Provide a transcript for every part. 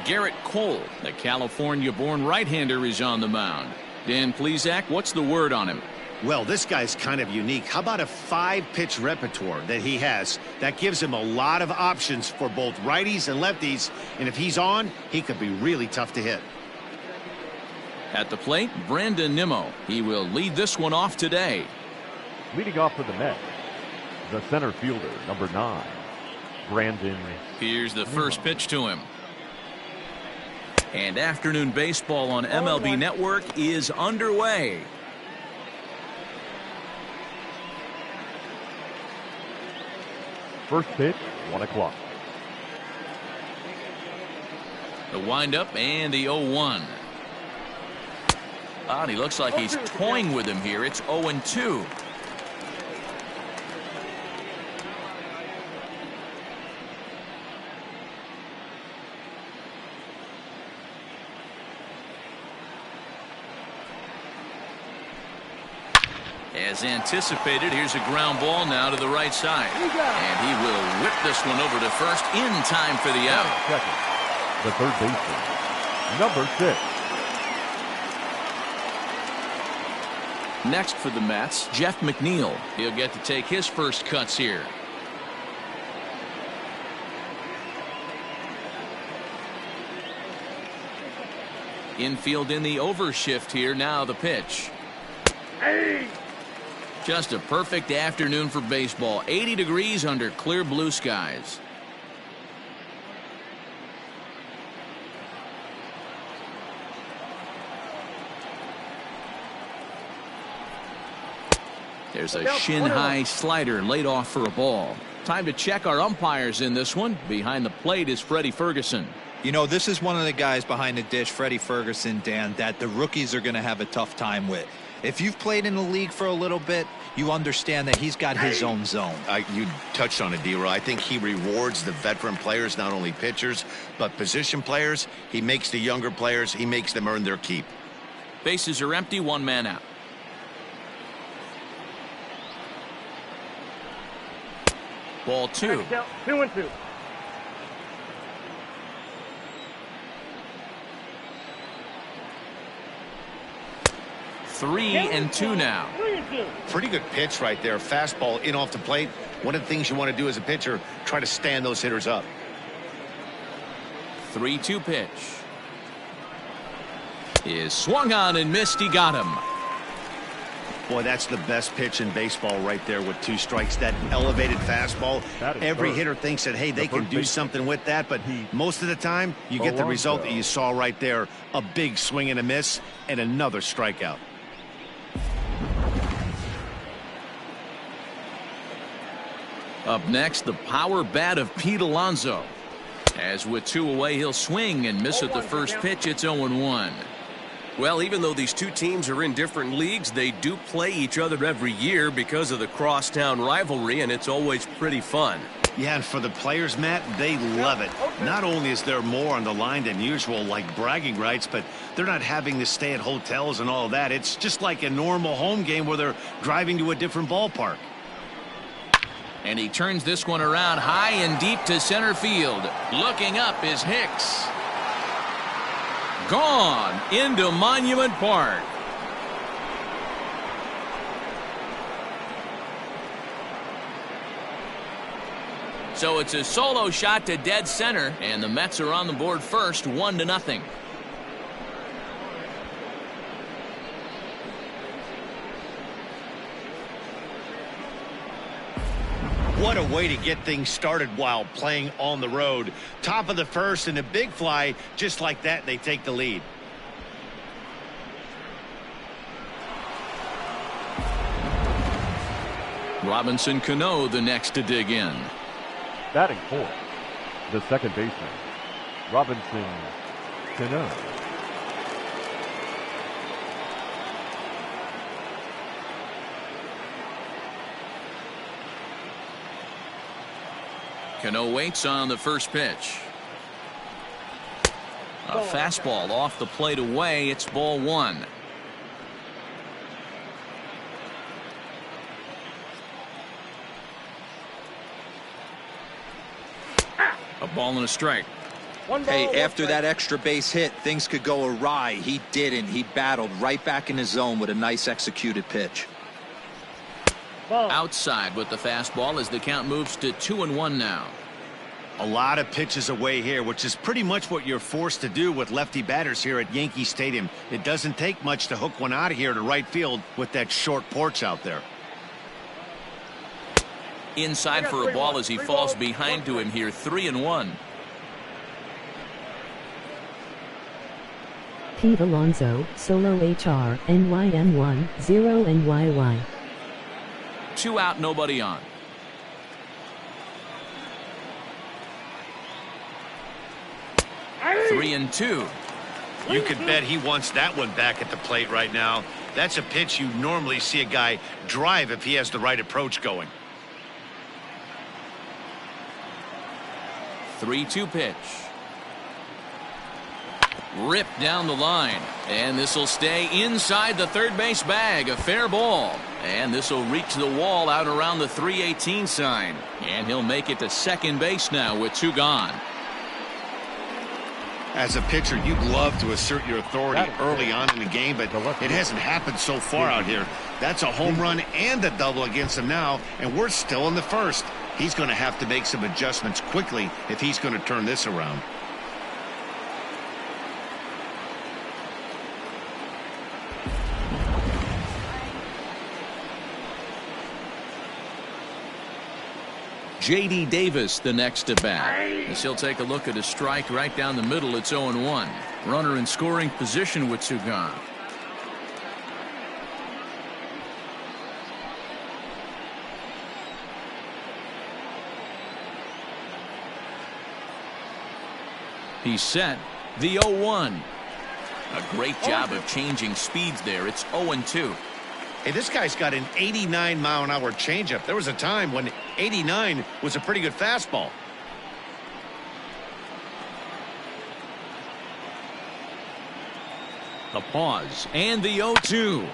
Gerrit Cole, the California-born right-hander, is on the mound. Dan Plesac, what's the word on him? Well, this guy's kind of unique. How about a 5-pitch repertoire that he has? That gives him a lot of options for both righties and lefties. And if he's on, he could be really tough to hit. At the plate, Brandon Nimmo. He will lead this one off today. Leading off for the Mets, the center fielder, number 9, Brandon. Here's the first pitch to him. And afternoon baseball on MLB Network is underway. First pitch, 1 o'clock. The windup and the 0-1. And he looks like he's toying with him here. It's 0-2. As anticipated, here's a ground ball now to the right side. And he will whip this one over to first in time for the out. Second, the third baseman, number 6. Next for the Mets, Jeff McNeil. He'll get to take his first cuts here. Infield in the overshift here. Now the pitch. Just a perfect afternoon for baseball. 80 degrees under clear blue skies. There's a shin-high slider laid off for a ball. Time to check our umpires in this one. Behind the plate is Freddie Ferguson. You know, this is one of the guys behind the dish, Freddie Ferguson, Dan, that the rookies are going to have a tough time with. If you've played in the league for a little bit, you understand that he's got his own zone. You touched on it, D-Roy. I think he rewards the veteran players, not only pitchers, but position players. He makes the younger players, he makes them earn their keep. Bases are empty, 1 man out. Ball 2. 2-2. 3-2 now. Pretty good pitch right there. Fastball in off the plate. One of the things you want to do as a pitcher, try to stand those hitters up. 3-2 pitch. Is swung on and missed. He got him. Boy, that's the best pitch in baseball right there with 2 strikes. That elevated fastball. Every hitter thinks that, hey, they can do something with that, but most of the time you get the result that you saw right there. A big swing and a miss and another strikeout. Up next, the power bat of Pete Alonso. As with 2 away, he'll swing and miss at the first pitch. It's 0-1. Well, even though these 2 teams are in different leagues, they do play each other every year because of the crosstown rivalry, and it's always pretty fun. Yeah, and for the players, Matt, they love it. Not only is there more on the line than usual, like bragging rights, but they're not having to stay at hotels and all that. It's just like a normal home game where they're driving to a different ballpark. And he turns this one around high and deep to center field. Looking up is Hicks. Gone into Monument Park. So it's a solo shot to dead center, and the Mets are on the board first, 1-0. What a way to get things started while playing on the road. Top of the first and a big fly, just like that, they take the lead. Robinson Cano the next to dig in. Batting 4th, the second baseman, Robinson Cano. Cano waits on the first pitch. A fastball off the plate away. It's ball 1. A ball and a strike. Hey, after that extra base hit, things could go awry. He didn't. He battled right back in his zone with a nice executed pitch. Outside with the fastball as the count moves to 2-1 now. A lot of pitches away here, which is pretty much what you're forced to do with lefty batters here at Yankee Stadium. It doesn't take much to hook one out of here to right field with that short porch out there. Inside for a ball as he falls behind to him here, 3-1. Pete Alonso, Solo HR, NYN1, 0 NYY. 2 out, nobody on. Three and two. You can bet he wants that one back at the plate right now. That's a pitch you normally see a guy drive if he has the right approach going. 3-2 pitch. Ripped down the line, and this will stay inside the third base bag. A fair ball, and this will reach the wall out around the 318 sign, and he'll make it to second base now with 2 gone. As a pitcher, you'd love to assert your authority early on in the game, but it hasn't happened so far out here. That's a home run and a double against him now, and we're still in the first. He's going to have to make some adjustments quickly if he's going to turn this around. J.D. Davis the next to bat. As he'll take a look at a strike right down the middle. It's 0-1. Runner in scoring position with 2 gone. He's set. The 0-1. A great job of changing speeds there. It's 0-2. Hey, this guy's got an 89-mile-an-hour changeup. There was a time when 89 was a pretty good fastball. The pause and the 0-2.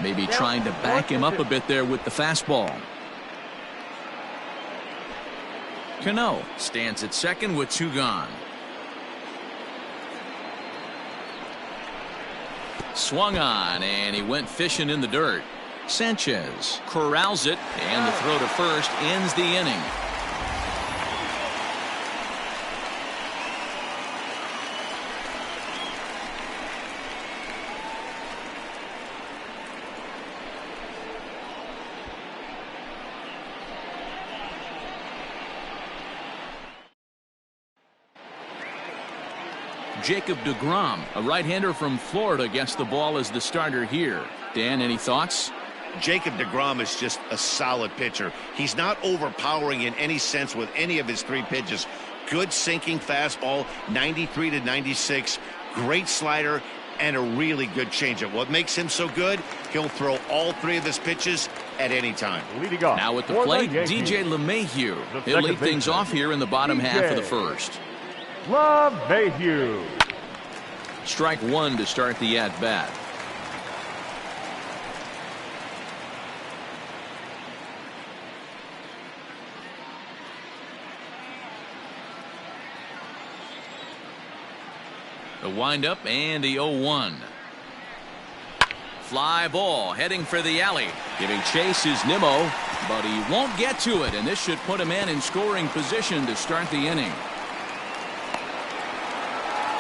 Maybe trying to back him up a bit there with the fastball. Cano stands at second with 2 gone. Swung on, and he went fishing in the dirt. Sanchez corrals it, and the throw to first ends the inning. Jacob DeGrom, a right-hander from Florida, gets the ball as the starter here. Dan, any thoughts? Jacob DeGrom is just a solid pitcher. He's not overpowering in any sense with any of his 3 pitches. Good sinking fastball, 93 to 96, great slider, and a really good changeup. What makes him so good? He'll throw all 3 of his pitches at any time. Leading off now at the plate, DJ LeMahieu. He'll lead things off here in the bottom half of the first. LeMahieu. Strike 1 to start the at-bat. The windup and the 0-1. Fly ball heading for the alley. Giving chase is Nimmo, but he won't get to it, and this should put a man in scoring position to start the inning.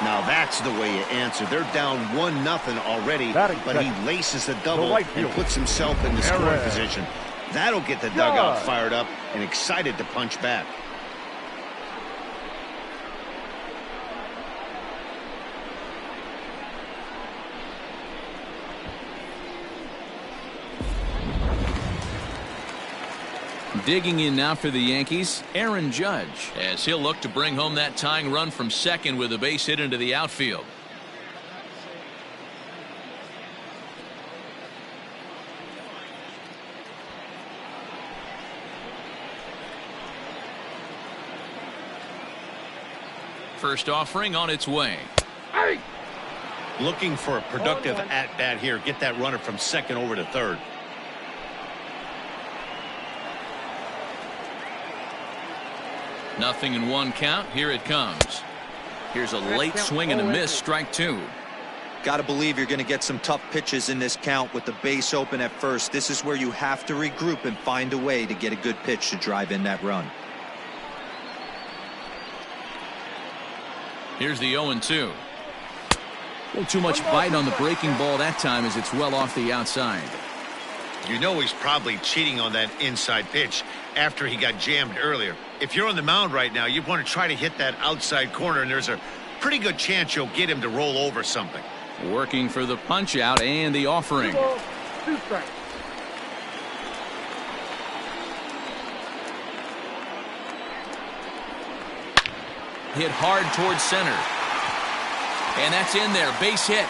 Now that's the way you answer. They're down 1-0 already, but he laces the double and puts himself in the scoring position. That'll get the dugout fired up and excited to punch back. Digging in now for the Yankees, Aaron Judge, as he'll look to bring home that tying run from second with a base hit into the outfield. First offering on its way. Looking for a productive at-bat here. Get that runner from second over to third. Nothing in one count. Here it comes. Here's a late swing and a miss. Strike two. Got to believe you're going to get some tough pitches in this count with the base open at first. This is where you have to regroup and find a way to get a good pitch to drive in that run. Here's the 0-2. A little too much bite on the breaking ball that time as it's well off the outside. You know he's probably cheating on that inside pitch after he got jammed earlier. If you're on the mound right now, you want to try to hit that outside corner, and there's a pretty good chance you'll get him to roll over something. Working for the punch out and the offering. Hit hard towards center. And that's in there. Base hit.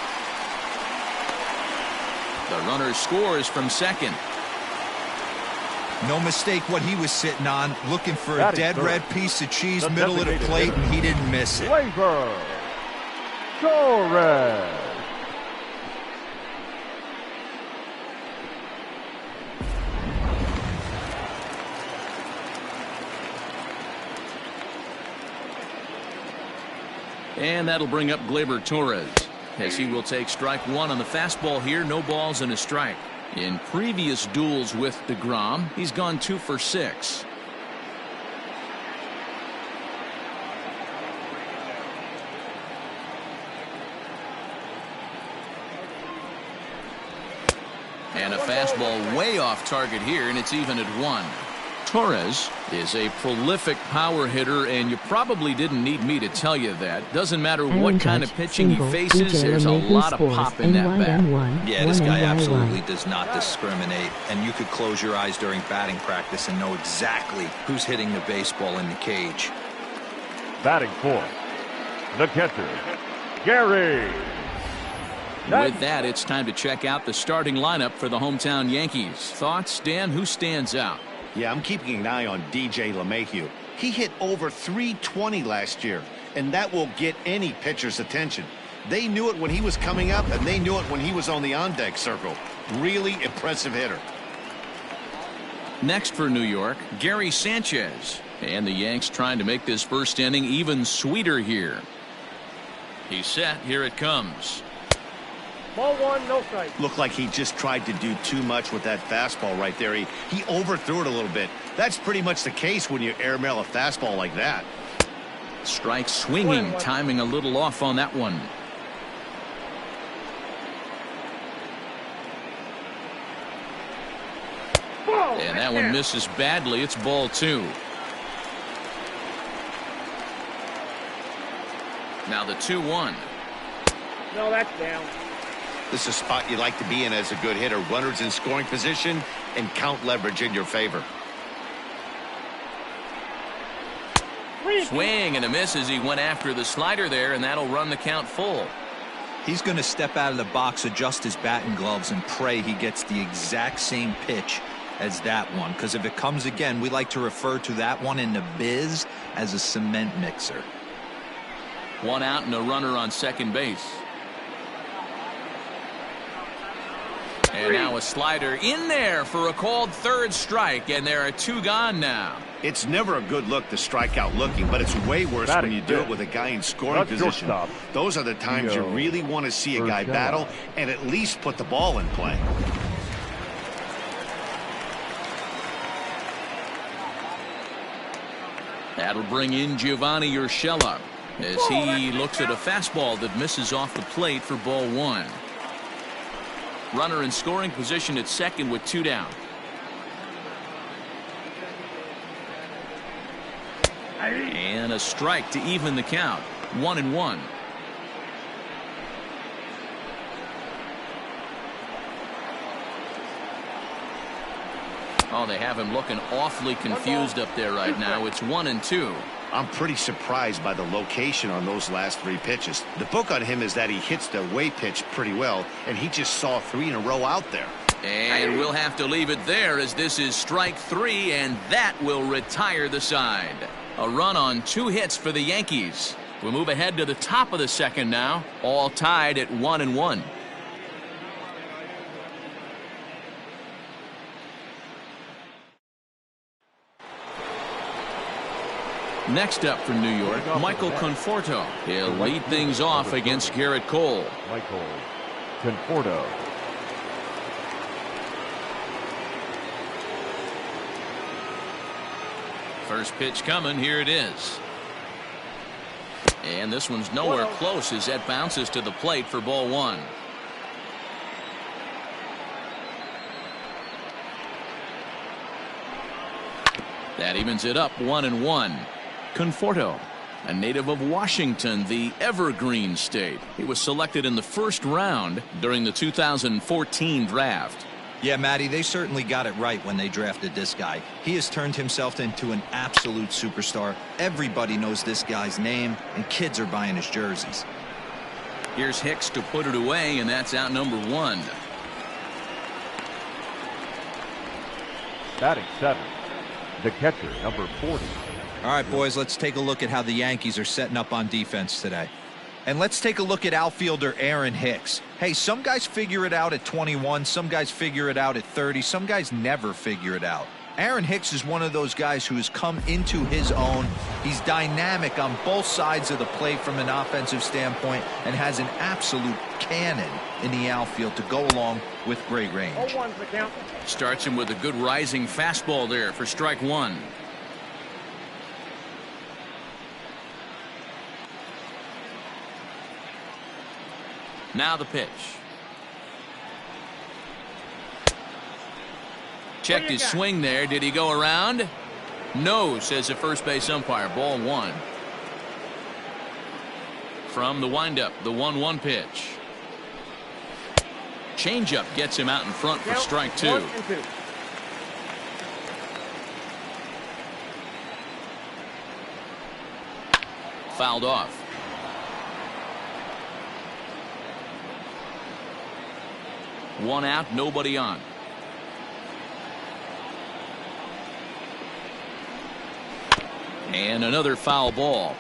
The runner scores from second. No mistake what he was sitting on, looking for a dead red piece of cheese middle of the plate, and he didn't miss it. Gerrit. And that'll bring up Gleyber Torres, as he will take strike one on the fastball here. No balls and a strike. In previous duels with DeGrom, he's gone 2 for 6. And a fastball way off target here, and it's even at 1. Torres is a prolific power hitter, and you probably didn't need me to tell you that. Doesn't matter what kind of pitching he faces, there's a lot of pop in that bat. Yeah, this guy absolutely does not discriminate, and you could close your eyes during batting practice and know exactly who's hitting the baseball in the cage. Batting fourth, the catcher, Gerrit. With that, it's time to check out the starting lineup for the hometown Yankees. Thoughts, Dan? Who stands out? Yeah, I'm keeping an eye on DJ LeMahieu. He hit over .320 last year, and that will get any pitcher's attention. They knew it when he was coming up, and they knew it when he was on the on-deck circle. Really impressive hitter. Next for New York, Gary Sanchez. And the Yanks trying to make this first inning even sweeter here. He's set. Here it comes. Ball one, no strike. Looked like he just tried to do too much with that fastball right there. He overthrew it a little bit. That's pretty much the case when you airmail a fastball like that. Strike swinging, timing a little off on that one. And that one misses badly. It's ball 2. Now the 2-1. No, that's down. This is a spot you like to be in as a good hitter. Runners in scoring position and count leverage in your favor. Swing and a miss as he went after the slider there, and that'll run the count full. He's going to step out of the box, adjust his batting gloves, and pray he gets the exact same pitch as that one. Because if it comes again, we like to refer to that one in the biz as a cement mixer. 1 out and a runner on second base. And now a slider in there for a called third strike, and there are 2 gone now. It's never a good look to strike out looking, but it's way worse when you do it with a guy in scoring position. Those are the times you really want to see a guy battle and at least put the ball in play. That'll bring in Giovanni Urshela as he looks at a fastball that misses off the plate for ball 1. Runner in scoring position at second with 2 down. And a strike to even the count. 1-1. Oh, they have him looking awfully confused up there right now. It's 1-2. I'm pretty surprised by the location on those last 3 pitches. The book on him is that he hits the away pitch pretty well, and he just saw 3 in a row out there. And we'll have to leave it there as this is strike 3, and that will retire the side. A run on 2 hits for the Yankees. We move ahead to the top of the second now, all tied at 1-1. Next up for New York, Michael Conforto. He'll lead things off against Gerrit Cole. Michael Conforto. First pitch coming. Here it is. And this one's nowhere close as that bounces to the plate for ball one. That evens it up 1-1. Conforto, a native of Washington, the Evergreen State. He was selected in the first round during the 2014 draft. Yeah, Matty, they certainly got it right when they drafted this guy. He has turned himself into an absolute superstar. Everybody knows this guy's name, and kids are buying his jerseys. Here's Hicks to put it away, and that's out number one. Batting seventh, the catcher, number 40. All right, boys, let's take a look at how the Yankees are setting up on defense today. And let's take a look at outfielder Aaron Hicks. Hey, some guys figure it out at 21, some guys figure it out at 30, some guys never figure it out. Aaron Hicks is one of those guys who has come into his own. He's dynamic on both sides of the plate from an offensive standpoint and has an absolute cannon in the outfield to go along with great range. 0-1's the count. Starts him with a good rising fastball there for strike one. Now the pitch. Checked his swing there. Did he go around? No, says the first base umpire. Ball one. From the windup, the 1-1 pitch. Changeup gets him out in front for strike two. 1-2. Fouled off. One out, nobody on. And another foul ball.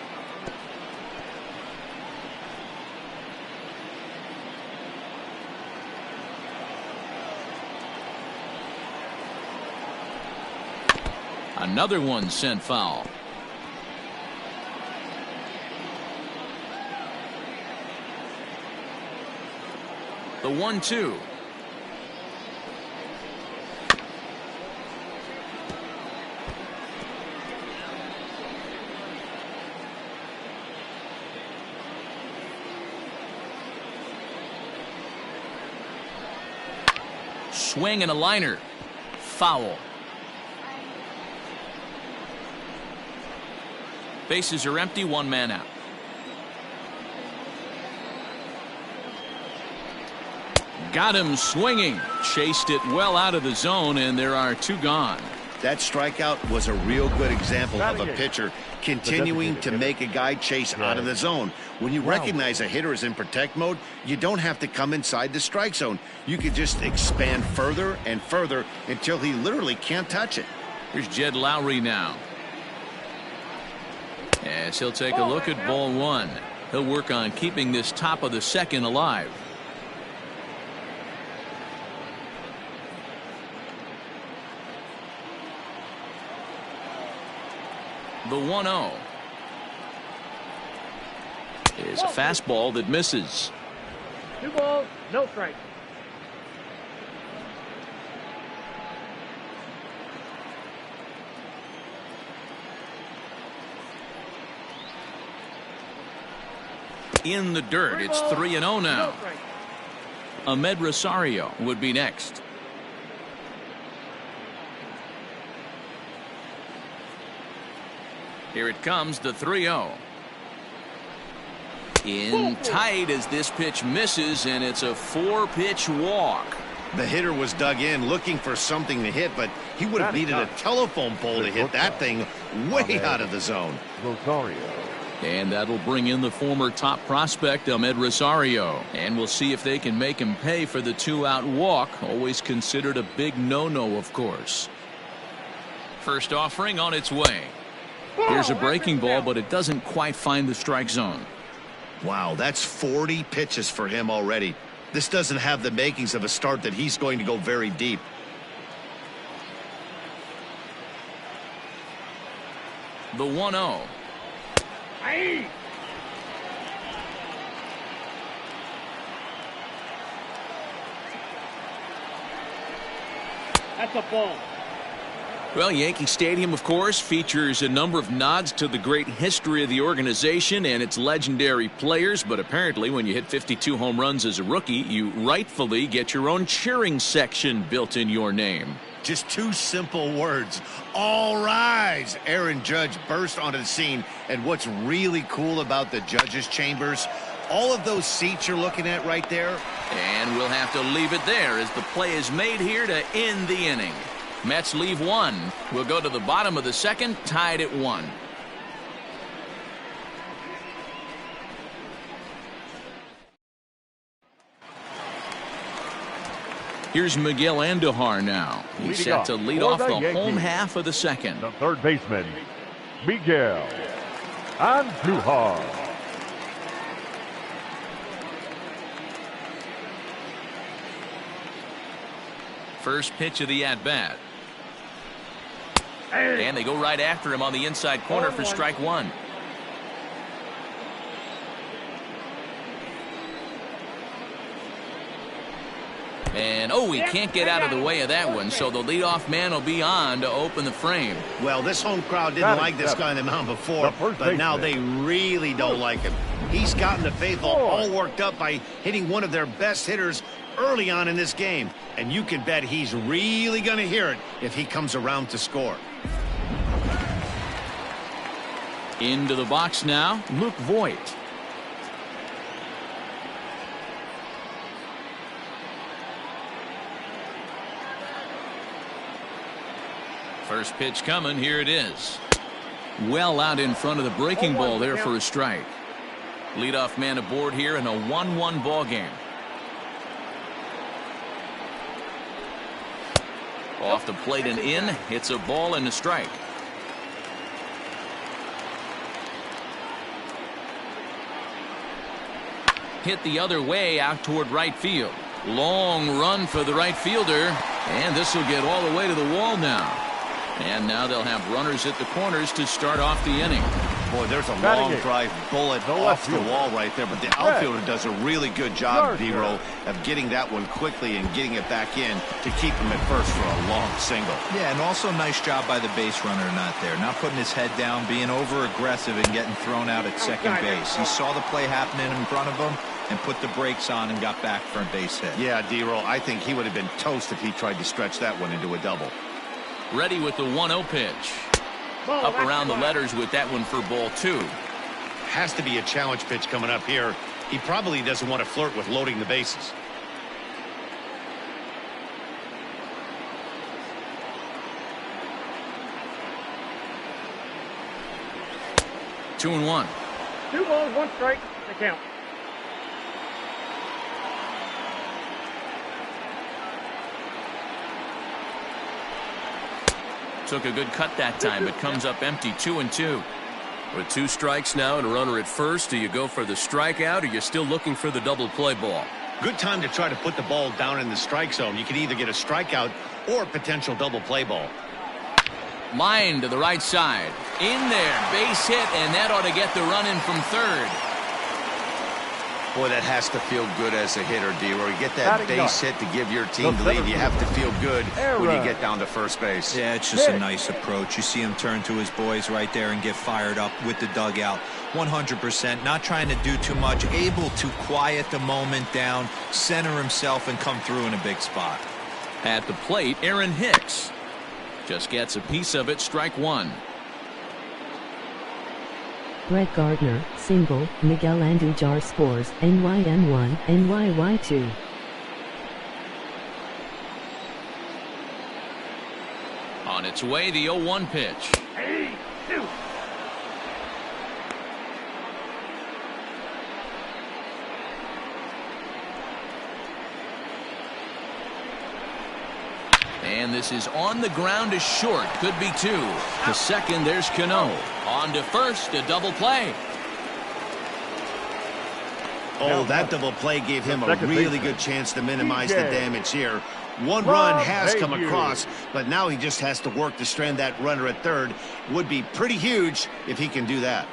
Another one sent foul. The 1-2. Swing and a liner. Foul. Bases are empty, one man out. Got him swinging. Chased it well out of the zone, and there are two gone. That strikeout was a real good example of a pitcher continuing to make a guy chase out of the zone. When you recognize a hitter is in protect mode, you don't have to come inside the strike zone. You could just expand further and further until he literally can't touch it. Here's Jed Lowry now. As he'll take a look at ball one. He'll work on keeping this top of the second alive. The 1-0 is a fastball that misses. 2 balls, no strikes. In the dirt, it's 3-0 now. No strikes. Ahmed Rosario would be next. Here it comes, the 3-0. In tight as this pitch misses, and it's a 4-pitch walk. The hitter was dug in looking for something to hit, but he would have needed a telephone pole to hit that thing way out of the zone. Rosario. And that'll bring in the former top prospect, Ahmed Rosario. And we'll see if they can make him pay for the 2-out walk. Always considered a big no-no, of course. First offering on its way. Here's a breaking ball, but it doesn't quite find the strike zone. Wow, that's 40 pitches for him already. This doesn't have the makings of a start that he's going to go very deep. The 1-0. Aye. That's a ball. Well, Yankee Stadium, of course, features a number of nods to the great history of the organization and its legendary players, but apparently when you hit 52 home runs as a rookie, you rightfully get your own cheering section built in your name. Just two simple words. All rise. Aaron Judge burst onto the scene, and what's really cool about the judges' chambers, all of those seats you're looking at right there. And we'll have to leave it there as the play is made here to end the inning. Mets leave one. We'll go to the bottom of the second, tied at 1. Here's Miguel Andujar now. He's set to lead off the home half of the second. The third baseman, Miguel Andujar. First pitch of the at-bat. And they go right after him on the inside corner for strike 1. And, oh, he can't get out of the way of that one, so the leadoff man will be on to open the frame. Well, this home crowd didn't like this guy on the mound before, but now they really don't like him. He's gotten the faithful all worked up by hitting one of their best hitters early on in this game, and you can bet he's really going to hear it if he comes around to score. Into the box now, Luke Voit. First pitch coming, here it is. Well out in front of the breaking ball there for a strike. Leadoff man aboard here in a 1-1 ball game. Off the plate and in, hits a ball and a strike. Hit the other way out toward right field. Long run for the right fielder, and this will get all the way to the wall now. And now they'll have runners at the corners to start off the inning. Boy, there's a long drive bullet off the wall right there, but the outfielder does a really good job, D-Roll, of getting that one quickly and getting it back in to keep him at first for a long single. Yeah, and also nice job by the base runner not there, not putting his head down, being over aggressive and getting thrown out at second base. He saw the play happening in front of him and put the brakes on and got back for a base hit. Yeah, D-Roll, I think he would have been toast if he tried to stretch that one into a double. Ready with the 1-0 pitch. Up around the letters with that one for ball 2. Has to be a challenge pitch coming up here. He probably doesn't want to flirt with loading the bases. Two and 1. 2 balls, 1 strike. The count. Took a good cut that time, but comes up empty. 2 and 2. With 2 strikes now and a runner at first, do you go for the strikeout or you're still looking for the double play ball? Good time to try to put the ball down in the strike zone. You can either get a strikeout or a potential double play ball. Line to the right side. In there. Base hit, and that ought to get the run in from third. Boy, that has to feel good as a hitter, D-Roy. You get that base hit to give your team the lead. You have to feel good when you get down to first base. Yeah, it's just a nice approach. You see him turn to his boys right there and get fired up with the dugout. 100%, not trying to do too much, able to quiet the moment down, center himself, and come through in a big spot. At the plate, Aaron Hicks just gets a piece of it, strike 1. Brett Gardner, single, Miguel Andujar scores, NYN1, NYY2. On its way, the 0-1 pitch. Hey, 2. And This is on the ground to short. Could be two. To second, there's Cano. On to first, a double play. Oh, that double play gave him a really good chance to minimize the damage here. One run has come across, but now he just has to work to strand that runner at third. Would be pretty huge if he can do that.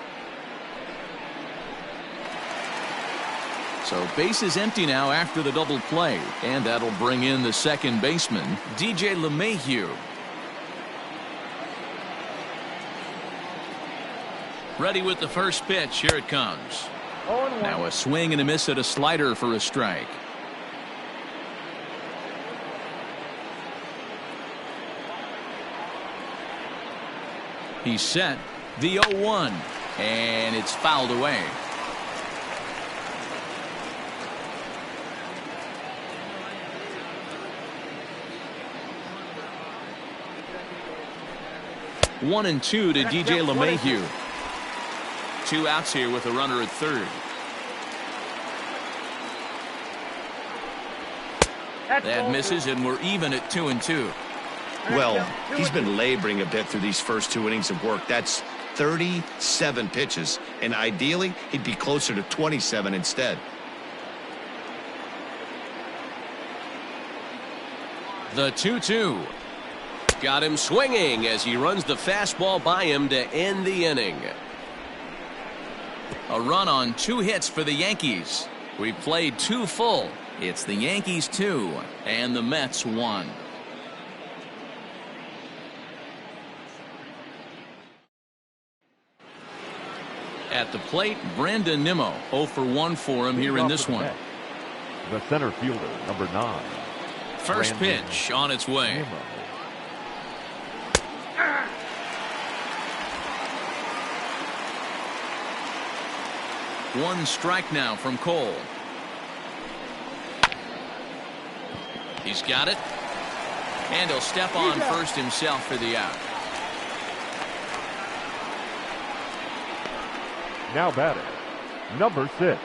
So base is empty now after the double play, and that'll bring in the second baseman, DJ LeMahieu. Ready with the first pitch. Here it comes. Now a swing and a miss at a slider for a strike. He's set. The 0-1, and it's fouled away. One and two to DJ LeMahieu. 2 outs here with a runner at third. That misses, and we're even at 2-2. Well, he's been laboring a bit through these first 2 innings of work. That's 37 pitches, and ideally he'd be closer to 27 instead. The 2-2. Got him swinging as he runs the fastball by him to end the inning. A run on 2 hits for the Yankees. We played 2 full. It's the Yankees 2 and the Mets 1. At the plate, Brandon Nimmo. 0 for 1 for him here in this one. The center fielder, number 9. First pitch on its way. One strike now from Cole. He's got it. And he'll step on first himself for the out. Now batting, number 6.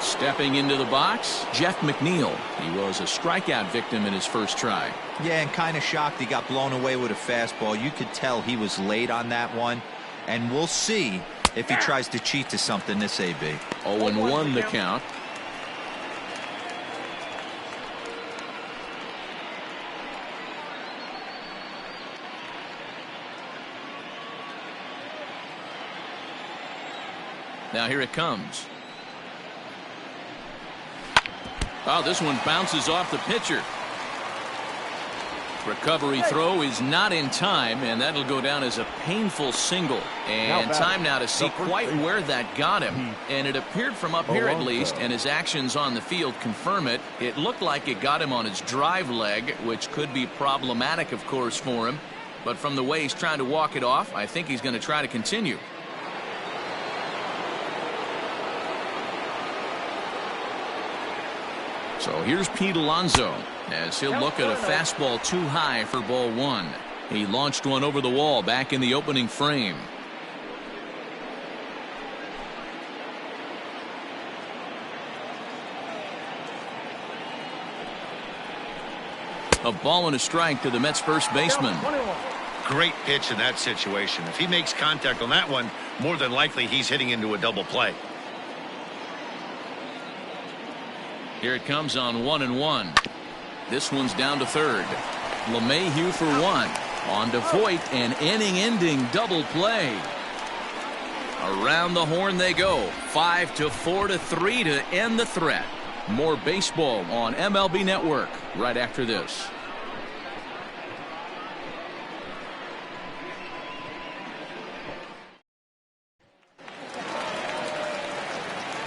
Stepping into the box, Jeff McNeil. He was a strikeout victim in his first try. Yeah, and kind of shocked he got blown away with a fastball. You could tell he was late on that one. And we'll see if he tries to cheat to something this AB. 0-1 the count. Now here it comes. Oh, this one bounces off the pitcher. Recovery throw is not in time, and that'll go down as a painful single. And time now to see quite where that got him. And it appeared from up here at least, and his actions on the field confirm it. It looked like it got him on his drive leg, which could be problematic, of course, for him. But from the way he's trying to walk it off, I think he's going to try to continue. So here's Pete Alonso as he'll look at a fastball too high for ball 1. He launched one over the wall back in the opening frame. A ball and a strike to the Mets first baseman. Great pitch in that situation. If he makes contact on that one, more than likely he's hitting into a double play. Here it comes on 1-1. This one's down to third. LeMahieu for 1. On to Voit, an inning-ending double play. Around the horn they go. 5-4-3 to end the threat. More baseball on MLB Network right after this.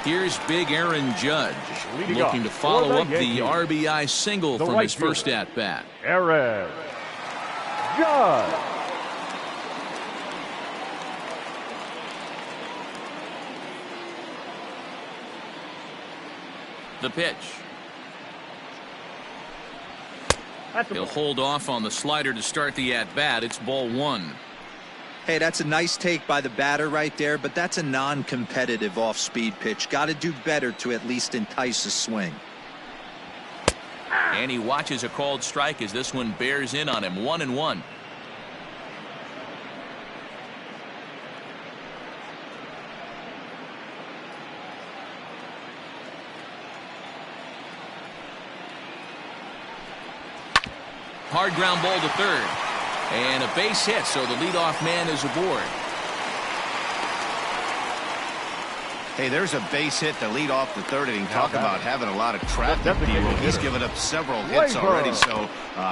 Here's big Aaron Judge looking to follow up the RBI single from his first at-bat. Aaron Judge. The pitch. He'll hold off on the slider to start the at-bat. It's ball 1. Hey, that's a nice take by the batter right there, but that's a non-competitive off-speed pitch. Got to do better to at least entice a swing. And he watches a called strike as this one bears in on him. 1-1. Hard ground ball to third. And a base hit, so the leadoff man is aboard. Hey, there's a base hit to lead off the third inning. Talk about having a lot of traffic. He's given up several hits already, so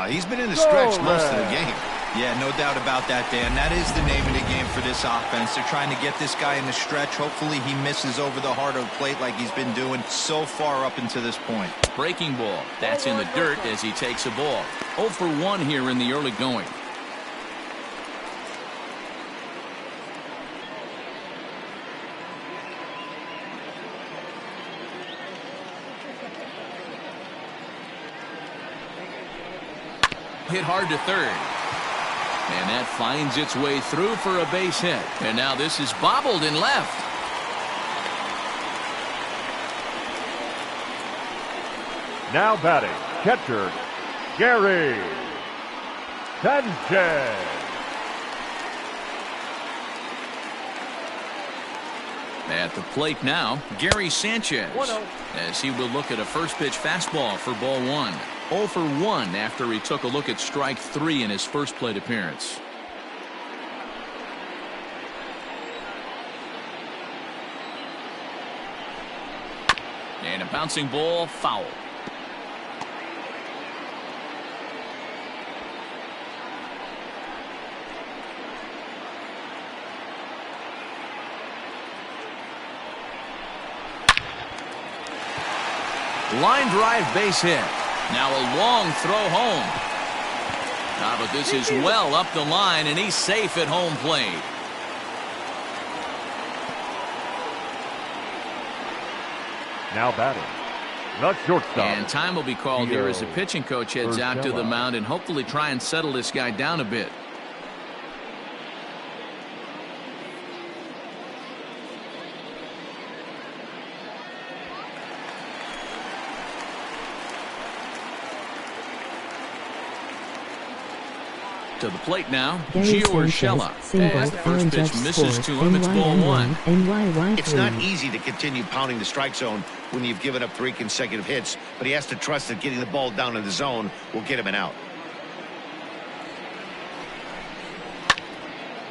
he's been in the stretch most of the game. Yeah, no doubt about that, Dan. That is the name of the game for this offense. They're trying to get this guy in the stretch. Hopefully he misses over the heart of the plate like he's been doing so far up until this point. Breaking ball. That's in the dirt as he takes a ball. 0 for 1 here in the early going. Hit hard to third. And that finds its way through for a base hit. And now this is bobbled in left. Now batting, catcher, Gerrit Sanchez. At the plate now, Gary Sanchez. As he will look at a first pitch fastball for ball 1. 0 for 1 after he took a look at strike 3 in his first plate appearance. And a bouncing ball, foul. Line drive base hit. Now a long throw home. But this is well up the line, and he's safe at home plate. Now batting, the shortstop. And time will be called here as the pitching coach heads out to the mound and hopefully try and settle this guy down a bit. To the plate now, Gio Urshela. As the first pitch misses to him, it's ball 1. It's not easy to continue pounding the strike zone when you've given up 3 consecutive hits, but he has to trust that getting the ball down in the zone will get him an out.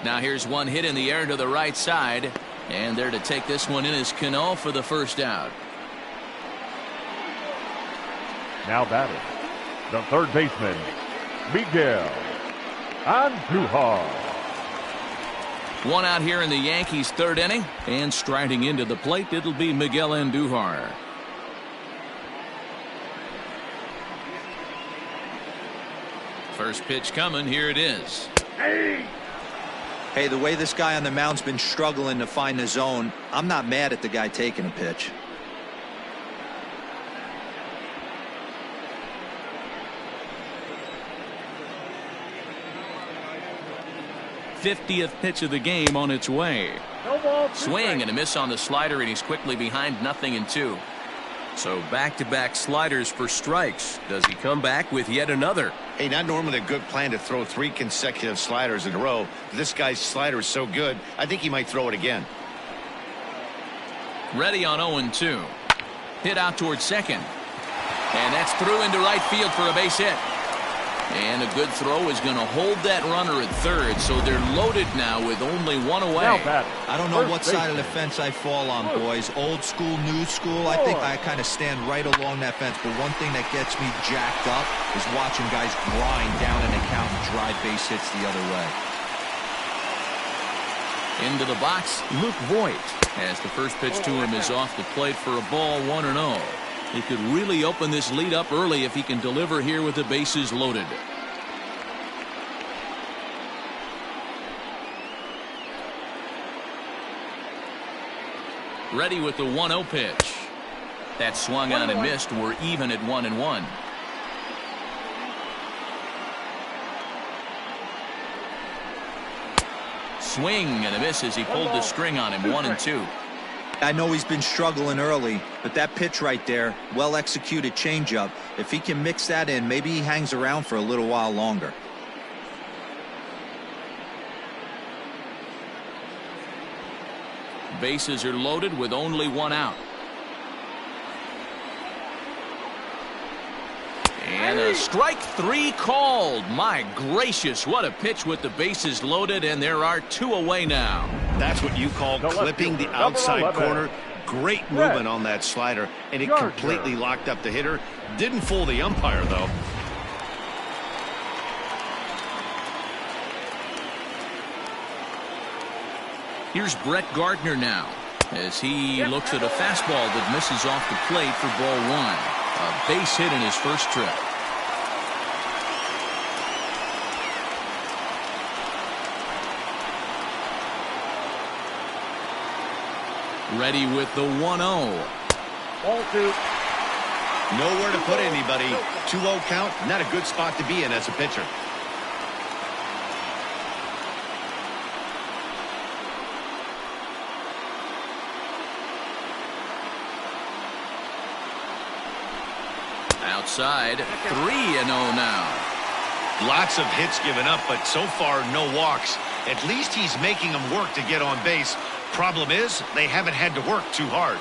Now here's one hit in the air to the right side, and there to take this one in is Cano for the first out. Now batting, the third baseman, Miguel Andujar. One out here in the Yankees' third inning, and striding into the plate, it'll be Miguel Andujar. First pitch coming, here it is. Hey, the way this guy on the mound's been struggling to find the zone, I'm not mad at the guy taking a pitch. 50th pitch of the game on its way. Swing and a miss on the slider, and he's quickly behind 0-2. So back-to-back sliders for strikes. Does he come back with yet another? Hey, not normally a good plan to throw 3 consecutive sliders in a row. This guy's slider is so good, I think he might throw it again. Ready on 0-2. Hit out towards second. And that's through into right field for a base hit. And a good throw is going to hold that runner at third, so they're loaded now with only 1 away. I don't know what side of the fence I fall on, boys. Old school, new school. I think I kind of stand right along that fence. But one thing that gets me jacked up is watching guys grind down an account and drive base hits the other way. Into the box, Luke Voigt, as the first pitch to him is off the plate for a ball, 1-0. He could really open this lead up early if he can deliver here with the bases loaded. Ready with the 1-0 pitch. That swung on and missed. We're even at 1-1. Swing and a miss as he pulled the string on him. 1-2. I know he's been struggling early, but that pitch right there, well-executed changeup, if he can mix that in, maybe he hangs around for a little while longer. Bases are loaded with only one out. And a strike three called. My gracious, what a pitch with the bases loaded, and there are two away now. That's what you call clipping the outside corner. Great movement on that slider, and it completely locked up the hitter. Didn't fool the umpire, though. Here's Brett Gardner now as he looks at a fastball that misses off the plate for ball one. A base hit in his first trip. Ready with the 1-0. Ball two. Nowhere to put anybody. 2-0 count, not a good spot to be in as a pitcher. Outside, 3-0 now. Lots of hits given up, but so far no walks. At least he's making them work to get on base. Problem is, they haven't had to work too hard.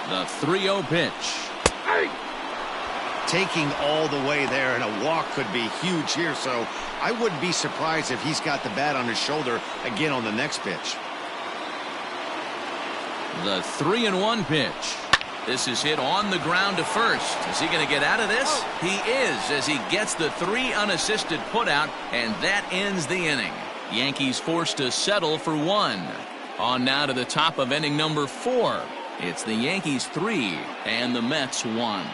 The 3-0 pitch. Taking all the way there, and a walk could be huge here, so I wouldn't be surprised if he's got the bat on his shoulder again on the next pitch. The 3-1 pitch. This is hit on the ground to first. Is he going to get out of this? He is, as he gets the 3 unassisted putout, and that ends the inning. Yankees forced to settle for 1. On now to the top of inning number 4. It's the Yankees 3 and the Mets 1.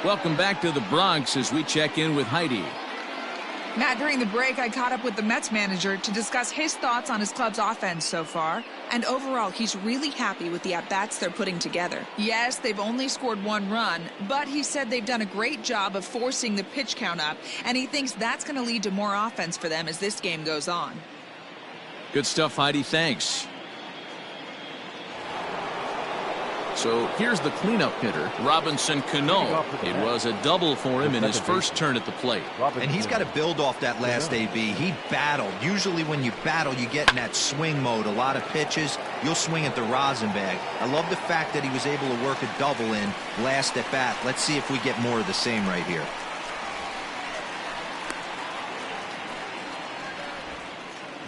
Welcome back to the Bronx as we check in with Heidi. Matt, during the break, I caught up with the Mets manager to discuss his thoughts on his club's offense so far. And overall, he's really happy with the at-bats they're putting together. Yes, they've only scored 1 run, but he said they've done a great job of forcing the pitch count up, and he thinks that's going to lead to more offense for them as this game goes on. Good stuff, Heidi. Thanks. So here's the cleanup hitter, Robinson Cano. It was a double for him in his first turn at the plate. And he's got to build off that last AB. He battled. Usually when you battle, you get in that swing mode. A lot of pitches, you'll swing at the rosin bag. I love the fact that he was able to work a double in last at bat. Let's see if we get more of the same right here.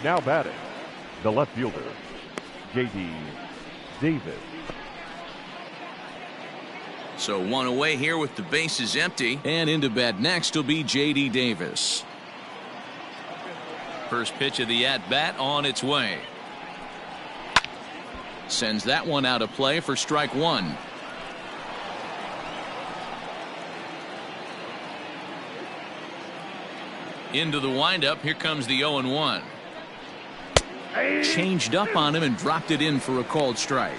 Now batting, the left fielder, J.D. Davis. So 1 away here with the bases empty. And into bat next will be J.D. Davis. First pitch of the at-bat on its way. Sends that one out of play for strike 1. Into the windup. Here comes the 0-1. Changed up on him and dropped it in for a called strike.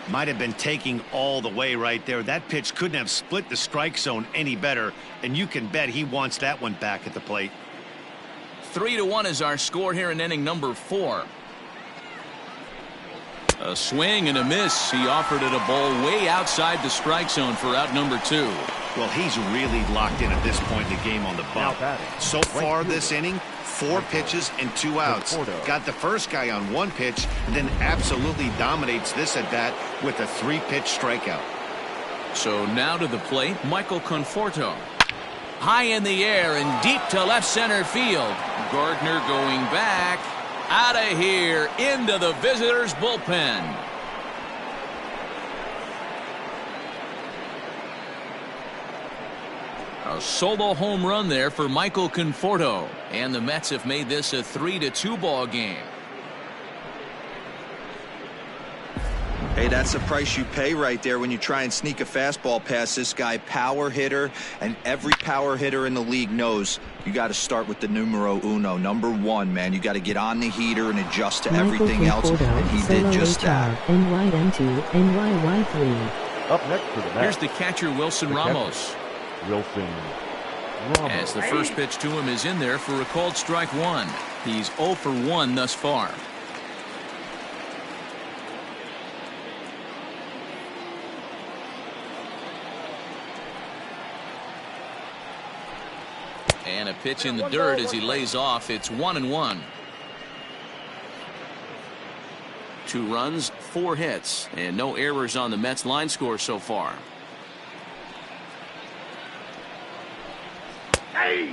Might have been taking all the way right there. That pitch couldn't have split the strike zone any better, and you can bet he wants that one back at the plate. 3-1 is our score here in inning number 4. A swing and a miss. He offered it a ball way outside the strike zone for out number 2. Well, he's really locked in at this point in the game on the bump. So far this inning, 4 pitches and 2 outs. Got the first guy on 1 pitch, and then absolutely dominates this at bat with a 3-pitch strikeout. So now to the plate, Michael Conforto. High in the air and deep to left center field. Gardner going back. Out of here into the visitors' bullpen. A solo home run there for Michael Conforto. And the Mets have made this a 3-2 ball game. Hey, that's the price you pay right there when you try and sneak a fastball past this guy. Power hitter, and every power hitter in the league knows you got to start with the numero uno, number 1, man. You got to get on the heater and adjust to everything else, and he did just that. NYM2, NYY3. Up next to the bat. Here's the catcher, Wilson Ramos. Wilson Ramos. As the first pitch to him is in there for a called strike one. He's 0 for 1 thus far. And a pitch in the dirt as he lays off. It's 1-1. 2 runs, 4 hits, and no errors on the Mets line score so far.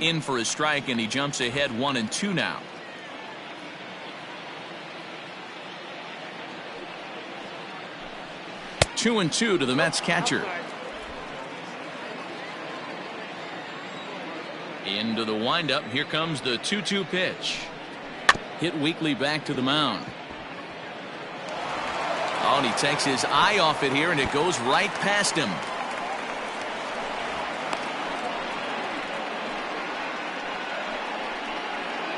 In for a strike, and he jumps ahead 1-2 now. Two and two to the Mets catcher. Into the windup. Here comes the 2-2 pitch. Hit weakly back to the mound. Oh, and he takes his eye off it here, and it goes right past him.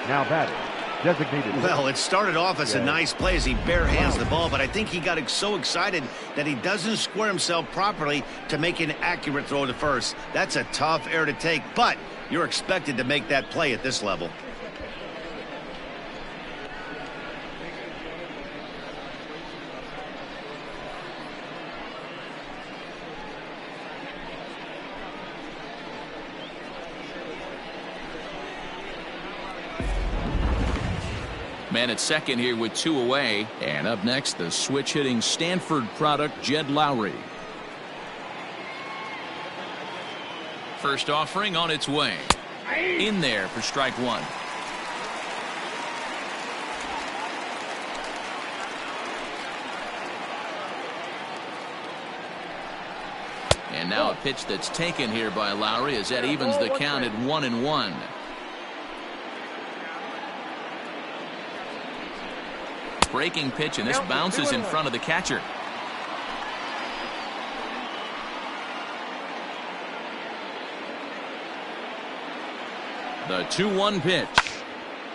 Now batting, designated. Well, it started off as a nice play as he bare hands the ball, but I think he got so excited that he doesn't square himself properly to make an accurate throw to first. That's a tough error to take, but you're expected to make that play at this level. Man at second here with 2 away. And up next, the switch hitting Stanford product, Jed Lowry. First offering on its way. In there for strike one. And now a pitch that's taken here by Lowry as that evens the count at 1-1. Breaking pitch, and this bounces in front of the catcher. The 2-1 pitch.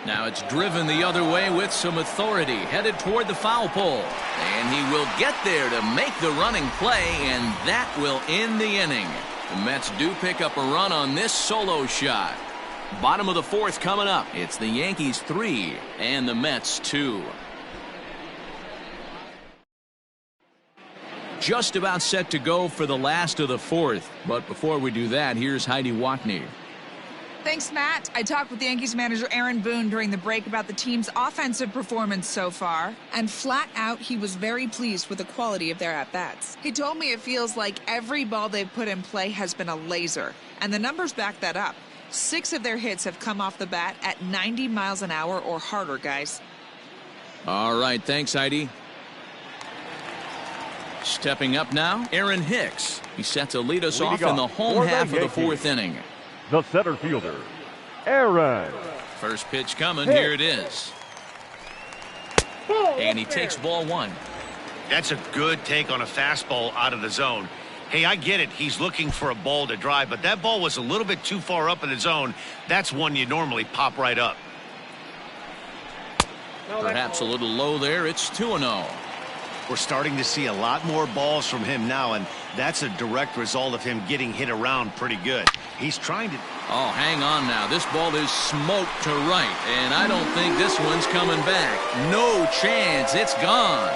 Now it's driven the other way with some authority, headed toward the foul pole. And he will get there to make the running play, and that will end the inning. The Mets do pick up a run on this solo shot. Bottom of the fourth coming up. It's the Yankees 3 and the Mets 2. Just about set to go for the last of the fourth. But before we do that, here's Heidi Watney. Thanks, Matt. I talked with Yankees manager Aaron Boone during the break about the team's offensive performance so far, and flat out, he was very pleased with the quality of their at-bats. He told me it feels like every ball they've put in play has been a laser, and the numbers back that up. 6 of their hits have come off the bat at 90 miles an hour or harder, guys. All right, thanks, Heidi. Stepping up now, Aaron Hicks. He's set to lead us off in the home half of the fourth inning. The center fielder, Aaron. First pitch coming. Here it is. And he takes ball one. That's a good take on a fastball out of the zone. Hey, I get it. He's looking for a ball to drive, but that ball was a little bit too far up in the zone. That's one you normally pop right up. Perhaps a little low there. It's 2-0. We're starting to see a lot more balls from him now, and that's a direct result of him getting hit around pretty good. He's trying to... Oh, hang on now. This ball is smoked to right, and I don't think this one's coming back. No chance. It's gone.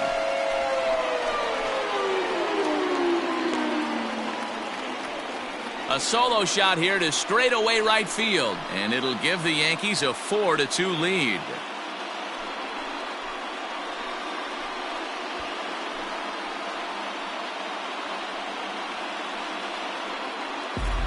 A solo shot here to straightaway right field, and it'll give the Yankees a 4-2 lead.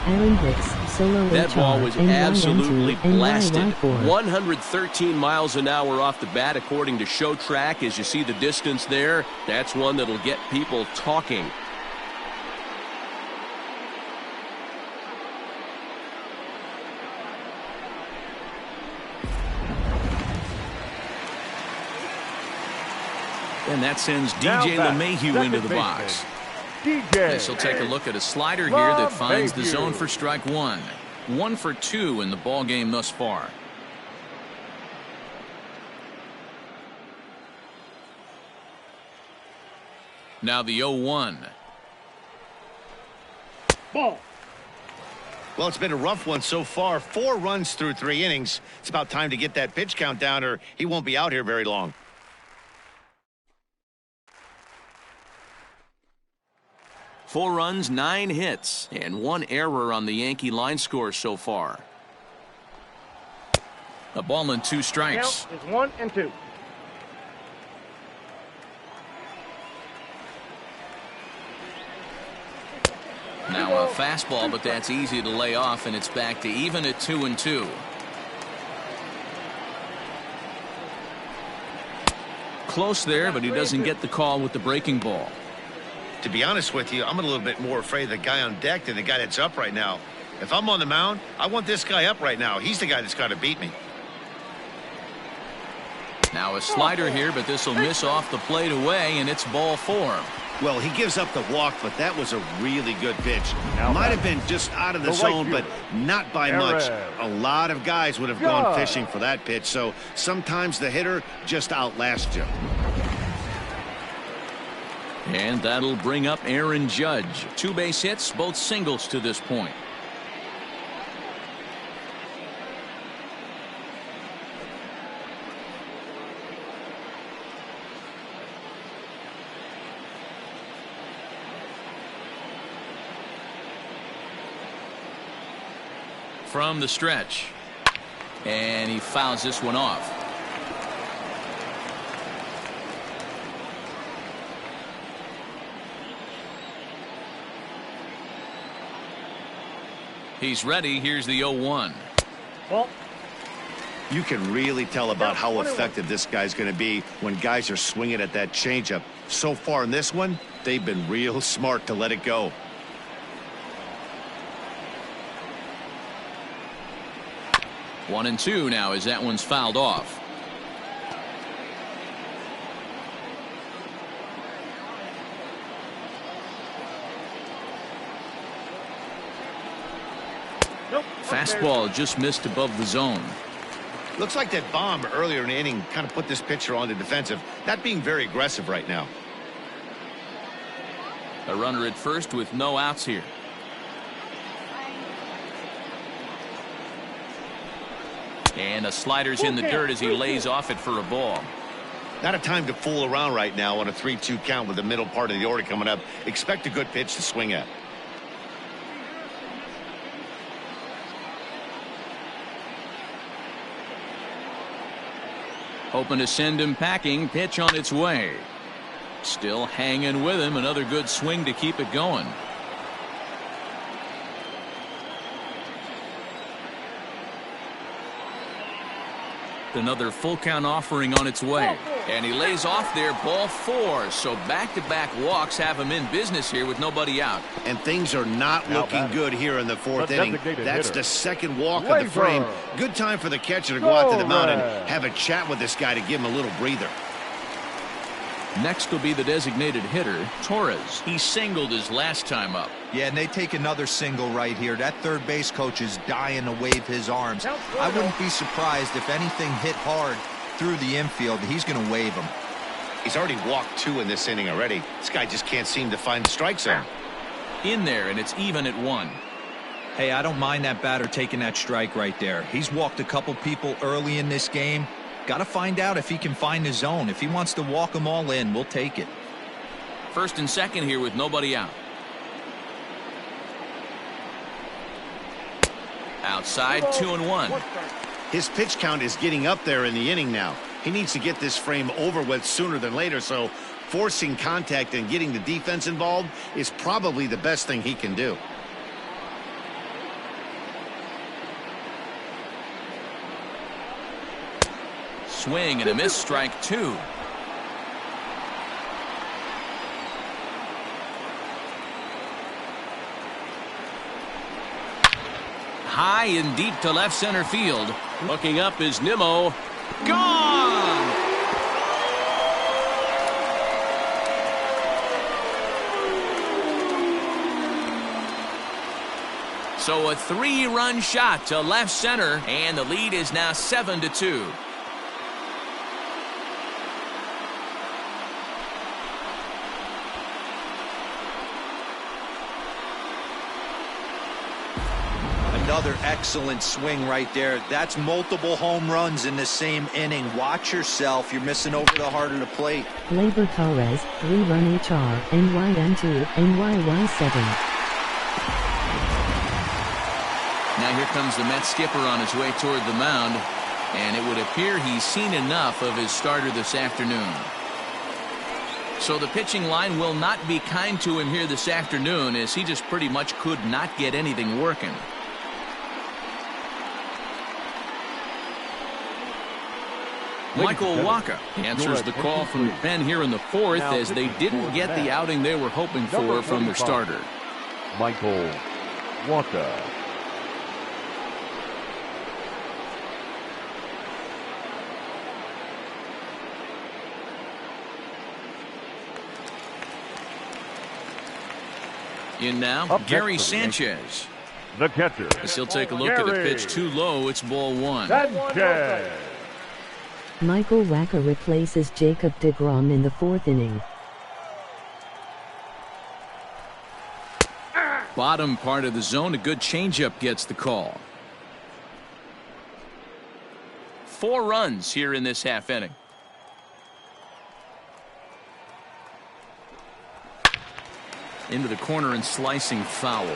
Aaron Hicks, solo That ball was absolutely blasted. NY14. 113 miles an hour off the bat, according to Show Track. As you see the distance there, that's one that'll get people talking. And that sends DJ LeMahieu into the box. This will take a look at a slider here that finds the zone for strike one. 1 for 2 in the ball game thus far. Now the 0-1. Ball. Well, it's been a rough one so far. 4 runs through 3 innings. It's about time to get that pitch count down or he won't be out here very long. Four runs, 9 hits, and 1 error on the Yankee line score so far. A ball and 2 strikes. Count is 1-2. Now a fastball, but that's easy to lay off, and it's back to even at 2-2. Close there, but he doesn't get the call with the breaking ball. To be honest with you, I'm a little bit more afraid of the guy on deck than the guy that's up right now. If I'm on the mound, I want this guy up right now. He's the guy that's got to beat me. Now a slider here, but this will miss off the plate away, and it's ball 4. Well, he gives up the walk, but that was a really good pitch. Might have been just out of the right zone, but fielder. not by much. Gerrit. A lot of guys would have gone fishing for that pitch, so sometimes the hitter just outlasts you. And that'll bring up Aaron Judge. 2 base hits, both singles to this point. From the stretch, and he fouls this one off. He's ready. Here's the 0-1. Ball. You can really tell about how effective this guy's going to be when guys are swinging at that changeup. So far in this one, they've been real smart to let it go. 1-2 now as that one's fouled off. Nope. Fastball just missed above the zone. Looks like that bomb earlier in the inning kind of put this pitcher on the defensive. Not being very aggressive right now. A runner at first with no outs here. And a slider's in the dirt as he lays off it for a ball. Not a time to fool around right now on a 3-2 count with the middle part of the order coming up. Expect a good pitch to swing at. Hoping to send him packing. Pitch on its way. Still hanging with him. Another good swing to keep it going. Another full count offering on its way, and he lays off there, ball 4. So back-to-back walks have him in business here with nobody out. And things are not looking good here in the 4th inning. That's hitter. the second walk of the frame. Good time for the catcher to go out to the mound and have a chat with this guy to give him a little breather. Next will be the designated hitter, Torres. He singled his last time up. Yeah, and they take another single right here. That third base coach is dying to wave his arms. I wouldn't be surprised if anything hit hard through the infield. He's going to wave him. He's already walked 2 in this inning already. This guy just can't seem to find the strike zone. In there, and it's even at 1. Hey, I don't mind that batter taking that strike right there. He's walked a couple people early in this game. Got to find out if he can find the zone. If he wants to walk them all in, we'll take it. First and second here with nobody out. Outside, 2-1. His pitch count is getting up there in the inning now. He needs to get this frame over with sooner than later, so forcing contact and getting the defense involved is probably the best thing he can do. Swing and a miss, strike 2. High and deep to left center field. Looking up is Nimmo. Gone! So a 3-run shot to left center, and the lead is now 7-2. another excellent swing right there. That's multiple home runs in the same inning. Watch yourself. You're missing over the heart of the plate. Labor Torres, 3-run HR, NYN2, NYY7. Now here comes the Mets skipper on his way toward the mound, and it would appear he's seen enough of his starter this afternoon. So the pitching line will not be kind to him here this afternoon, as he just pretty much could not get anything working. Michael Wacha answers the call from the pen here in the fourth, as they didn't get the outing they were hoping for from their starter. Michael Wacha. In now, Gary Sanchez. The catcher. As he'll take a look at a pitch too low. It's ball one. Sanchez. Michael Wacha replaces Jacob DeGrom in the fourth inning. Bottom part of the zone, a good changeup gets the call. 4 runs here in this half inning. Into the corner and slicing foul.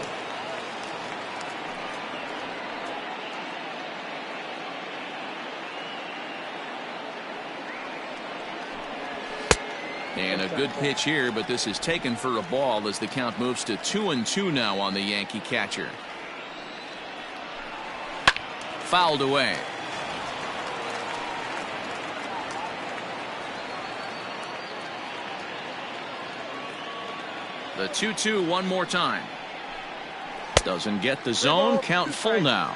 And a good pitch here, but this is taken for a ball as the count moves to 2-2 now on the Yankee catcher. Fouled away. The 2-2 one more time. Doesn't get the zone. Count full now.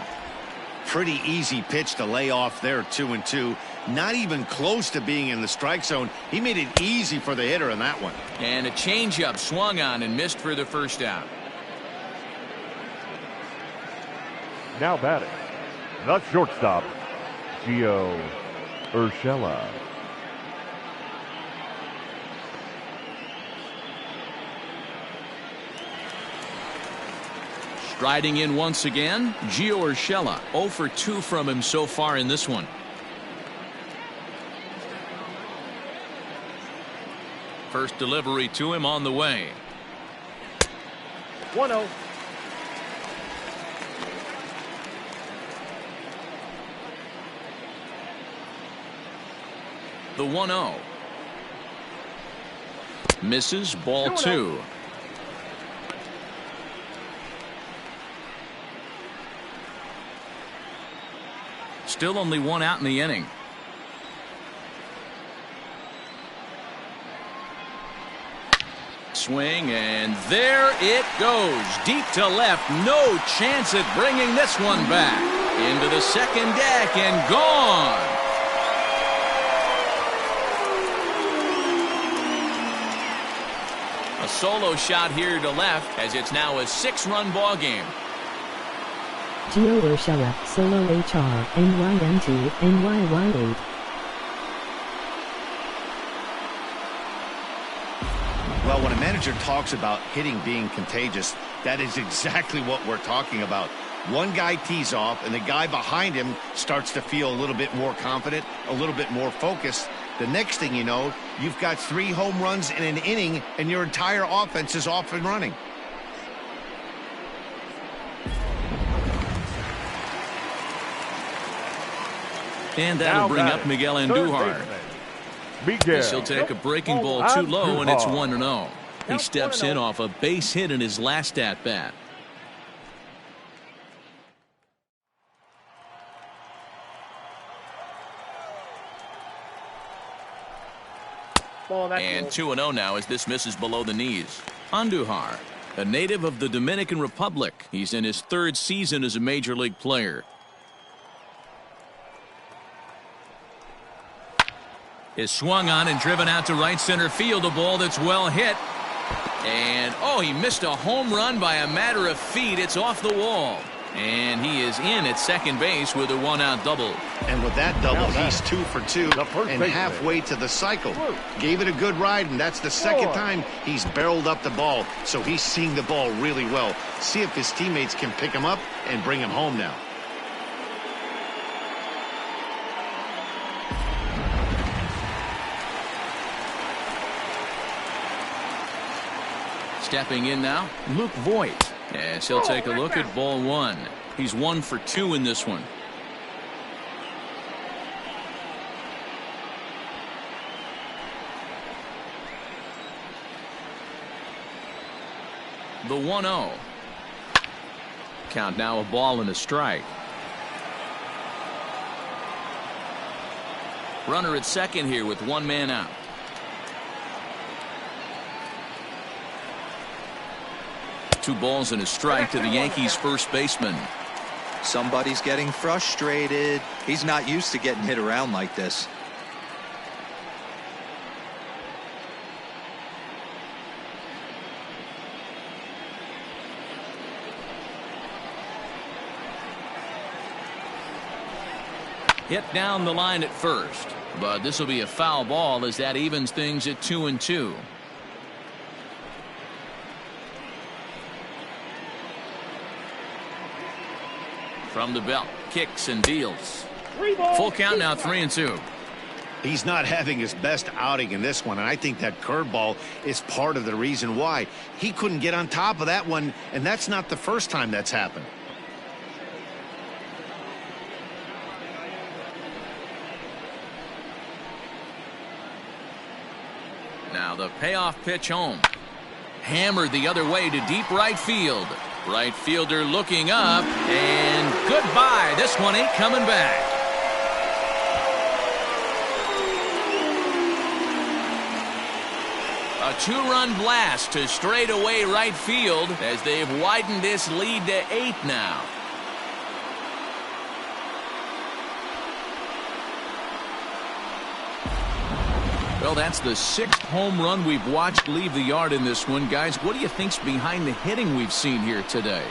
Pretty easy pitch to lay off there, 2-2. Not even close to being in the strike zone. He made it easy for the hitter in that one. And a changeup swung on and missed for the first out. Now batting, the shortstop, Gio Urshela. Striding in once again, Gio Urshela. 0 for 2 from him so far in this one. First delivery to him on the way. 1-0. The 1-0. Misses, ball 2. Still only 1 out in the inning. Swing, and there it goes. Deep to left. No chance at bringing this one back. Into the second deck and gone. A solo shot here to left, as it's now a 6-run ball game. Gio Urshela, solo HR, NYN2, NYY8. Well, when a manager talks about hitting being contagious, that is exactly what we're talking about. One guy tees off, and the guy behind him starts to feel a little bit more confident, a little bit more focused. The next thing you know, you've got 3 home runs in an inning, and your entire offense is off and running. And that'll bring up Miguel Andujar. He'll take a breaking ball too low, and it's 1-0. He steps in off a base hit in his last at-bat. And 2-0 now as this misses below the knees. Andujar, a native of the Dominican Republic. He's in his 3rd season as a major league player. Is swung on and driven out to right center field. A ball that's well hit. And, oh, he missed a home run by a matter of feet. It's off the wall. And he is in at second base with a one-out double. And with that double, he's 2 for 2 and halfway to the cycle. Gave it a good ride, and that's the second time he's barreled up the ball. So he's seeing the ball really well. See if his teammates can pick him up and bring him home now. Stepping in now, Luke Voigt. Yes, he'll take a look at ball one. He's 1 for 2 in this one. The 1-0. Count now a ball and a strike. Runner at second here with one man out. Two balls and a strike to the Yankees first baseman. Somebody's getting frustrated. He's not used to getting hit around like this. Hit down the line at first, but this will be a foul ball as that evens things at 2-2. From the belt, kicks and deals. Full count now, 3-2. He's not having his best outing in this one, and I think that curveball is part of the reason why. He couldn't get on top of that one, and that's not the first time that's happened. Now the payoff pitch home. Hammered the other way to deep right field. Right fielder looking up, and goodbye. This one ain't coming back. A two-run blast to straightaway right field as they've widened this lead to 8 now. Well, that's the 6th home run we've watched leave the yard in this one. Guys, what do you think's behind the hitting we've seen here today?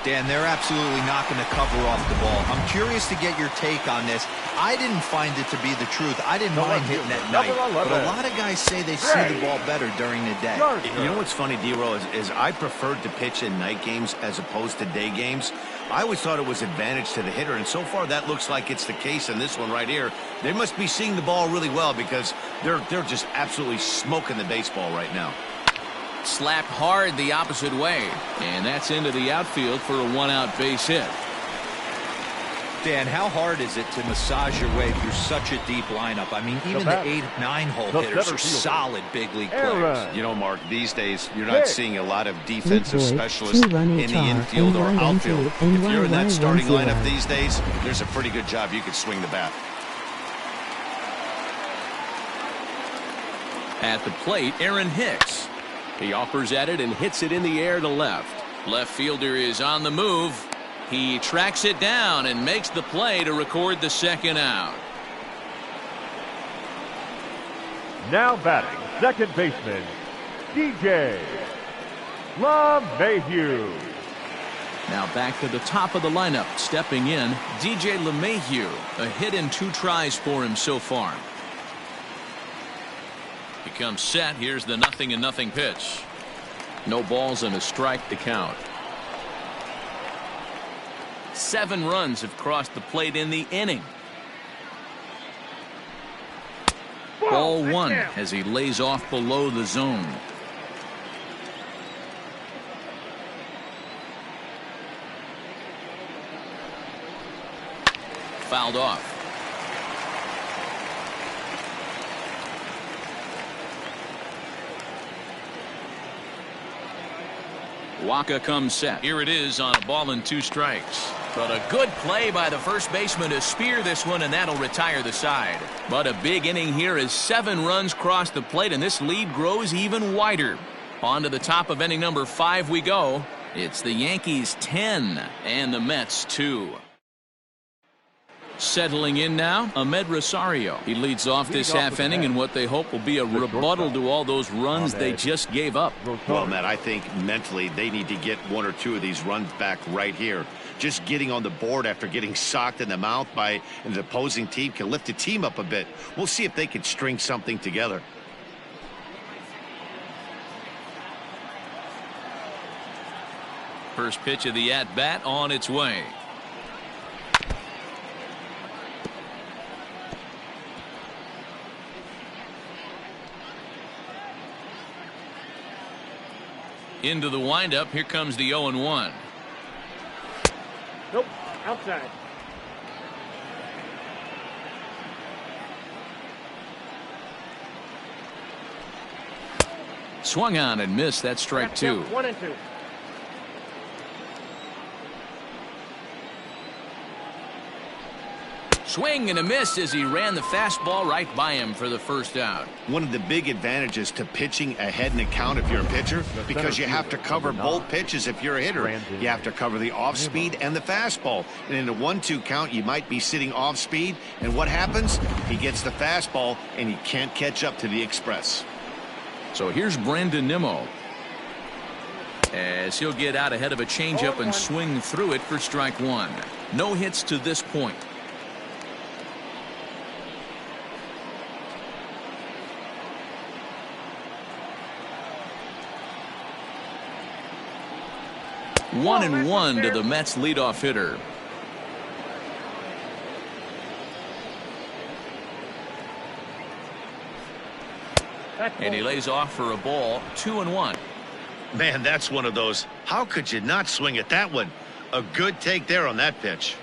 Dan, they're absolutely not going to cover off the ball. I'm curious to get your take on this. I didn't find it to be the truth. I didn't mind hitting at night, but a lot of guys say they see the ball better during the day. You know what's funny, D-Roll, is I preferred to pitch in night games as opposed to day games. I always thought it was advantage to the hitter, and so far that looks like it's the case in this one right here. They must be seeing the ball really well because they're just absolutely smoking the baseball right now. Slapped hard the opposite way, and that's into the outfield for a one-out base hit. Dan, how hard is it to massage your way through such a deep lineup? I mean, even the 8-9 hole hitters are solid big league players. You know, Mark, these days you're not seeing a lot of defensive specialists in the infield or outfield. If you're in that starting lineup these days, there's a pretty good job you could swing the bat. At the plate, Aaron Hicks. He offers at it and hits it in the air to left. Left fielder is on the move. He tracks it down and makes the play to record the second out. Now batting, second baseman, DJ LeMahieu. Now back to the top of the lineup. Stepping in, DJ LeMahieu. A hit in 2 tries for him so far. He comes set. Here's the 0-0 pitch. No balls and a strike to count. 7 runs have crossed the plate in the inning. Ball 1 as he lays off below the zone. Fouled off. Waka comes set. Here it is on a ball and 2 strikes. But a good play by the first baseman to spear this one, and that'll retire the side. But a big inning here as 7 runs cross the plate, and this lead grows even wider. On to the top of inning number 5 we go. It's the Yankees 10 and the Mets 2. Settling in now, Ahmed Rosario. He leads off this half inning in what they hope will be a rebuttal to all those runs they just gave up. Well, Matt, I think mentally they need to get 1 or 2 of these runs back right here just getting on the board after getting socked in the mouth by an opposing team can lift the team up a bit. We'll see if they can string something together. First pitch of the at-bat on its way. Into the windup. Here comes the 0-1. Nope. Outside. Swung on and missed. That's strike two. 1-2. Swing and a miss as he ran the fastball right by him for the first out. One of the big advantages to pitching ahead in the count if you're a pitcher, because you have to cover both pitches if you're a hitter. You have to cover the off speed and the fastball. And in a 1-2 count, you might be sitting off speed. And what happens? He gets the fastball and he can't catch up to the express. So here's Brandon Nimmo, as he'll get out ahead of a changeup and swing through it for strike one. No hits to this point. One and one to the Mets leadoff hitter. And he lays off for a ball. 2-1. Man, that's one of those. How could you not swing at that one? A good take there on that pitch.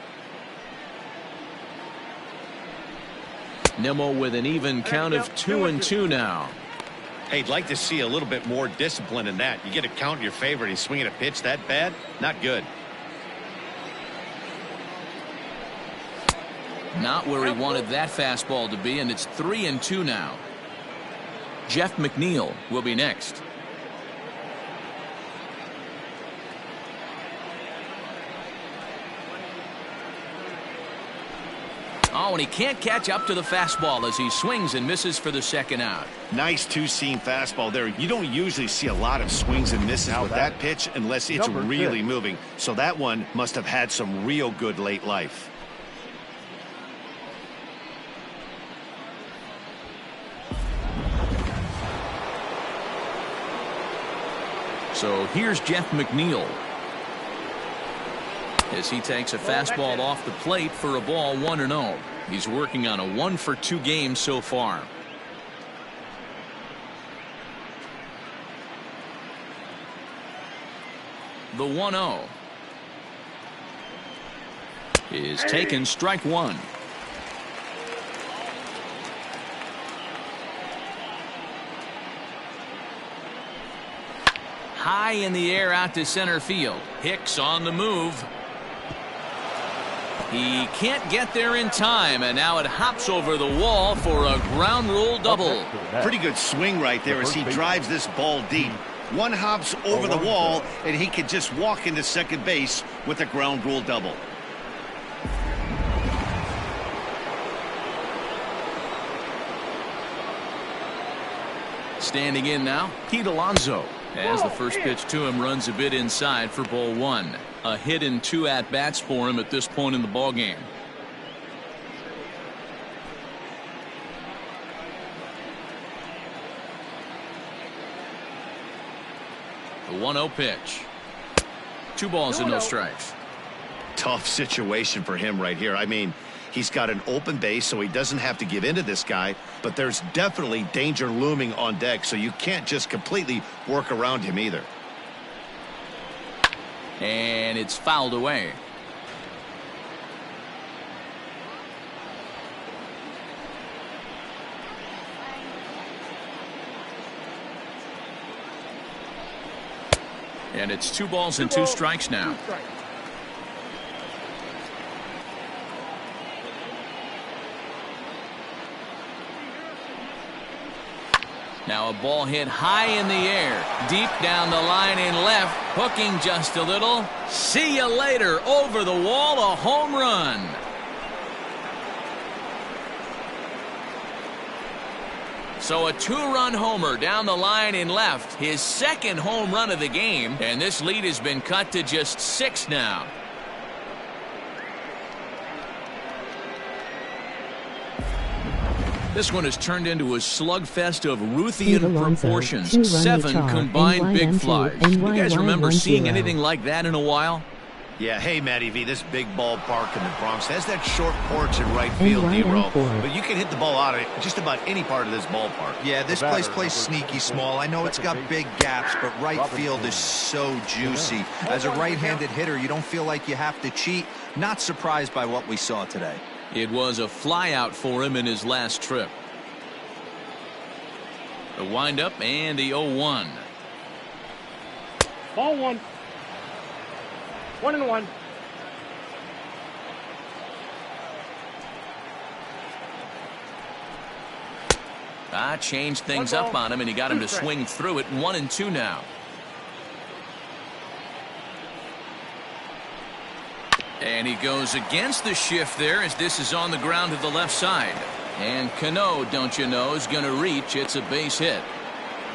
Nimmo with an even count of 2-2 now. Hey, I'd like to see a little bit more discipline in that. You get a count in your favor and he's swinging a pitch that bad? Not good. Not where he wanted that fastball to be, and it's 3-2 now. Jeff McNeil will be next. Oh, and he can't catch up to the fastball as he swings and misses for the second out. Nice two-seam fastball there. You don't usually see a lot of swings and misses with that pitch unless it's really moving. So that one must have had some real good late life. So here's Jeff McNeil, as he takes a fastball off the plate for a ball. 1-0. He's working on a 1-for-2 game so far. The 1-0 is taken, strike one. High in the air out to center field. Hicks on the move. He can't get there in time, and now it hops over the wall for a ground rule double. Pretty good swing right there as he drives this ball deep. One hops over the wall, and he could just walk into second base with a ground rule double. Standing in now, Pete Alonso, as the first pitch to him runs a bit inside for ball one. A hit and 2 at-bats for him at this point in the ballgame. The 1-0 pitch. 2 balls and no strikes. Tough situation for him right here. I mean, he's got an open base, so he doesn't have to give in to this guy, but there's definitely danger looming on deck, so you can't just completely work around him either. And it's fouled away. And it's 2 balls and 2 strikes now. Now a ball hit high in the air, deep down the line in left, hooking just a little. See you later, over the wall, a home run. So a 2-run homer down the line in left, his second home run of the game, and this lead has been cut to just 6 now. This one has turned into a slugfest of Ruthian proportions. 7 HR, combined big NYM2, flies. You guys remember seeing NYY10. anything like that in a while? Yeah, hey, Matty V, this big ballpark in the Bronx has that short porch in right field, D-Roll. But you can hit the ball out of just about any part of this ballpark. Yeah, this place plays sneaky small. I know it's got big gaps, but right field is so juicy. As a right-handed hitter, you don't feel like you have to cheat. Not surprised by what we saw today. It was a flyout for him in his last trip. The windup and the 0-1. Ball 1. 1-1. Changed things up on him, and he got him to swing through it. 1-2 now. And he goes against the shift there as this is on the ground to the left side. And Cano, don't you know, is going to reach. It's a base hit.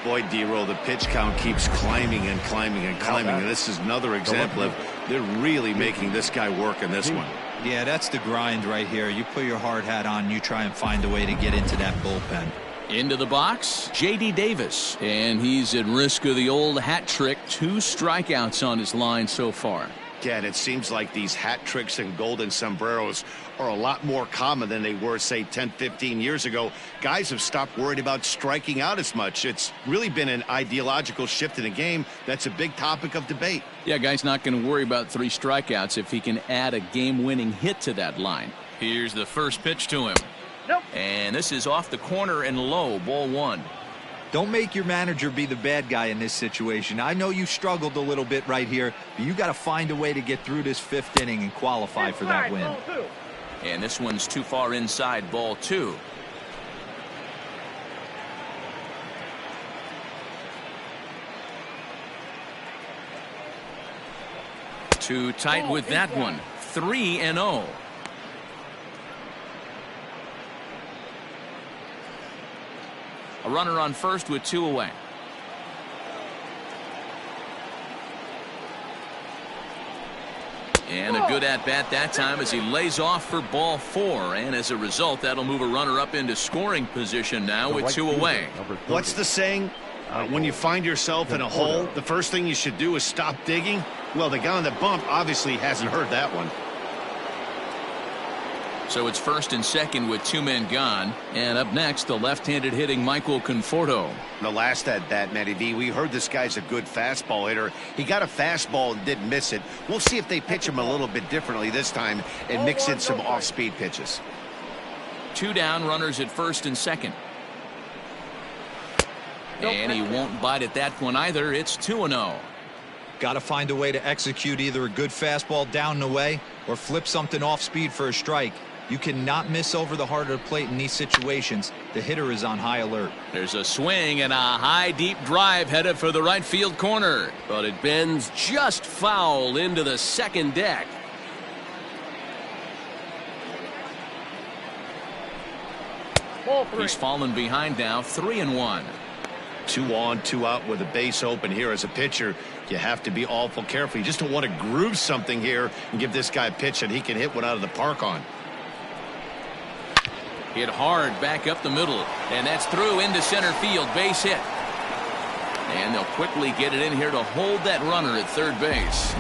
Boy, D-Roll, the pitch count keeps climbing and climbing and climbing. And this is another example of they're really making this guy work in this one. Yeah, that's the grind right here. You put your hard hat on, you try and find a way to get into that bullpen. Into the box, J.D. Davis. And he's at risk of the old hat trick. 2 strikeouts on his line so far. Yeah, and it seems like these hat tricks and golden sombreros are a lot more common than they were, say, 10, 15 years ago. Guys have stopped worried about striking out as much. It's really been an ideological shift in the game. That's a big topic of debate. Yeah, guy's not going to worry about 3 strikeouts if he can add a game-winning hit to that line. Here's the first pitch to him. Nope. And this is off the corner and low, ball 1. Don't make your manager be the bad guy in this situation. I know you struggled a little bit right here, but you got to find a way to get through this 5th inning and qualify for that win. And this one's too far inside, ball 2. Too tight with that one. 3-0. A runner on first with 2 away. And a good at-bat that time as he lays off for ball 4. And as a result, that'll move a runner up into scoring position now with 2 away. What's the saying? When you find yourself in a hole, the first thing you should do is stop digging. Well, the guy on the bump obviously hasn't heard that one. So it's first and second with 2 men gone. And up next, the left-handed hitting Michael Conforto. The last at bat, Matty V, we heard this guy's a good fastball hitter. He got a fastball and didn't miss it. We'll see if they pitch him a little bit differently this time and mix in some off-speed pitches. 2 down, runners at first and second. And he won't bite at that one either. It's 2-0. Got to find a way to execute either a good fastball down and away or flip something off speed for a strike. You cannot miss over the heart of the plate in these situations. The hitter is on high alert. There's a swing and a high deep drive headed for the right field corner. But it bends just foul into the second deck. He's fallen behind now, 3-1. 2 on, 2 out with a base open here. As a pitcher, you have to be awful careful. You just don't want to groove something here and give this guy a pitch that he can hit one out of the park on. Hit hard back up the middle, and that's through into center field, base hit. And they'll quickly get it in here to hold that runner at third base.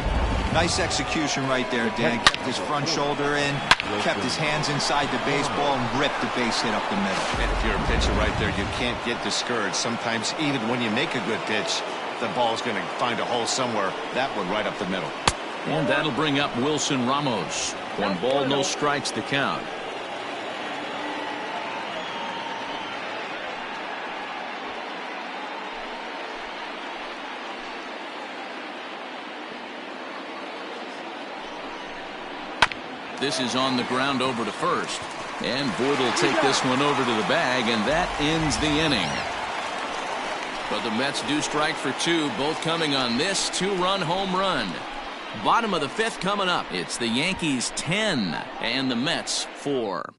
Nice execution right there, Dan. Kept his front shoulder in, kept his hands inside the baseball, and ripped the base hit up the middle. And if you're a pitcher right there, you can't get discouraged. Sometimes even when you make a good pitch, the ball's going to find a hole somewhere. That one right up the middle. And that'll bring up Wilson Ramos. 1 ball, no strikes to count. This is on the ground over to first. And Boyd will take this one over to the bag, and that ends the inning. But the Mets do strike for 2, both coming on this 2-run home run. Bottom of the 5th coming up. It's the Yankees 10 and the Mets 4.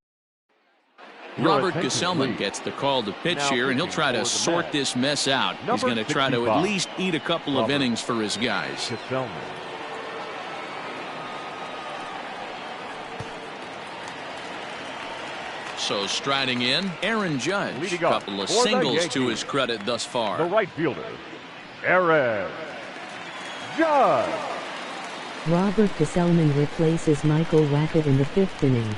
Robert Gesellman gets the call to pitch here, and he'll try to sort this mess out. He's going to try to at least eat a couple of innings for his guys. So striding in, Aaron Judge. Leading A up couple of for the singles Yankees, to his credit thus far. the right fielder, Aaron Judge. Robert Gesellman replaces Michael Wacha in the 5th inning.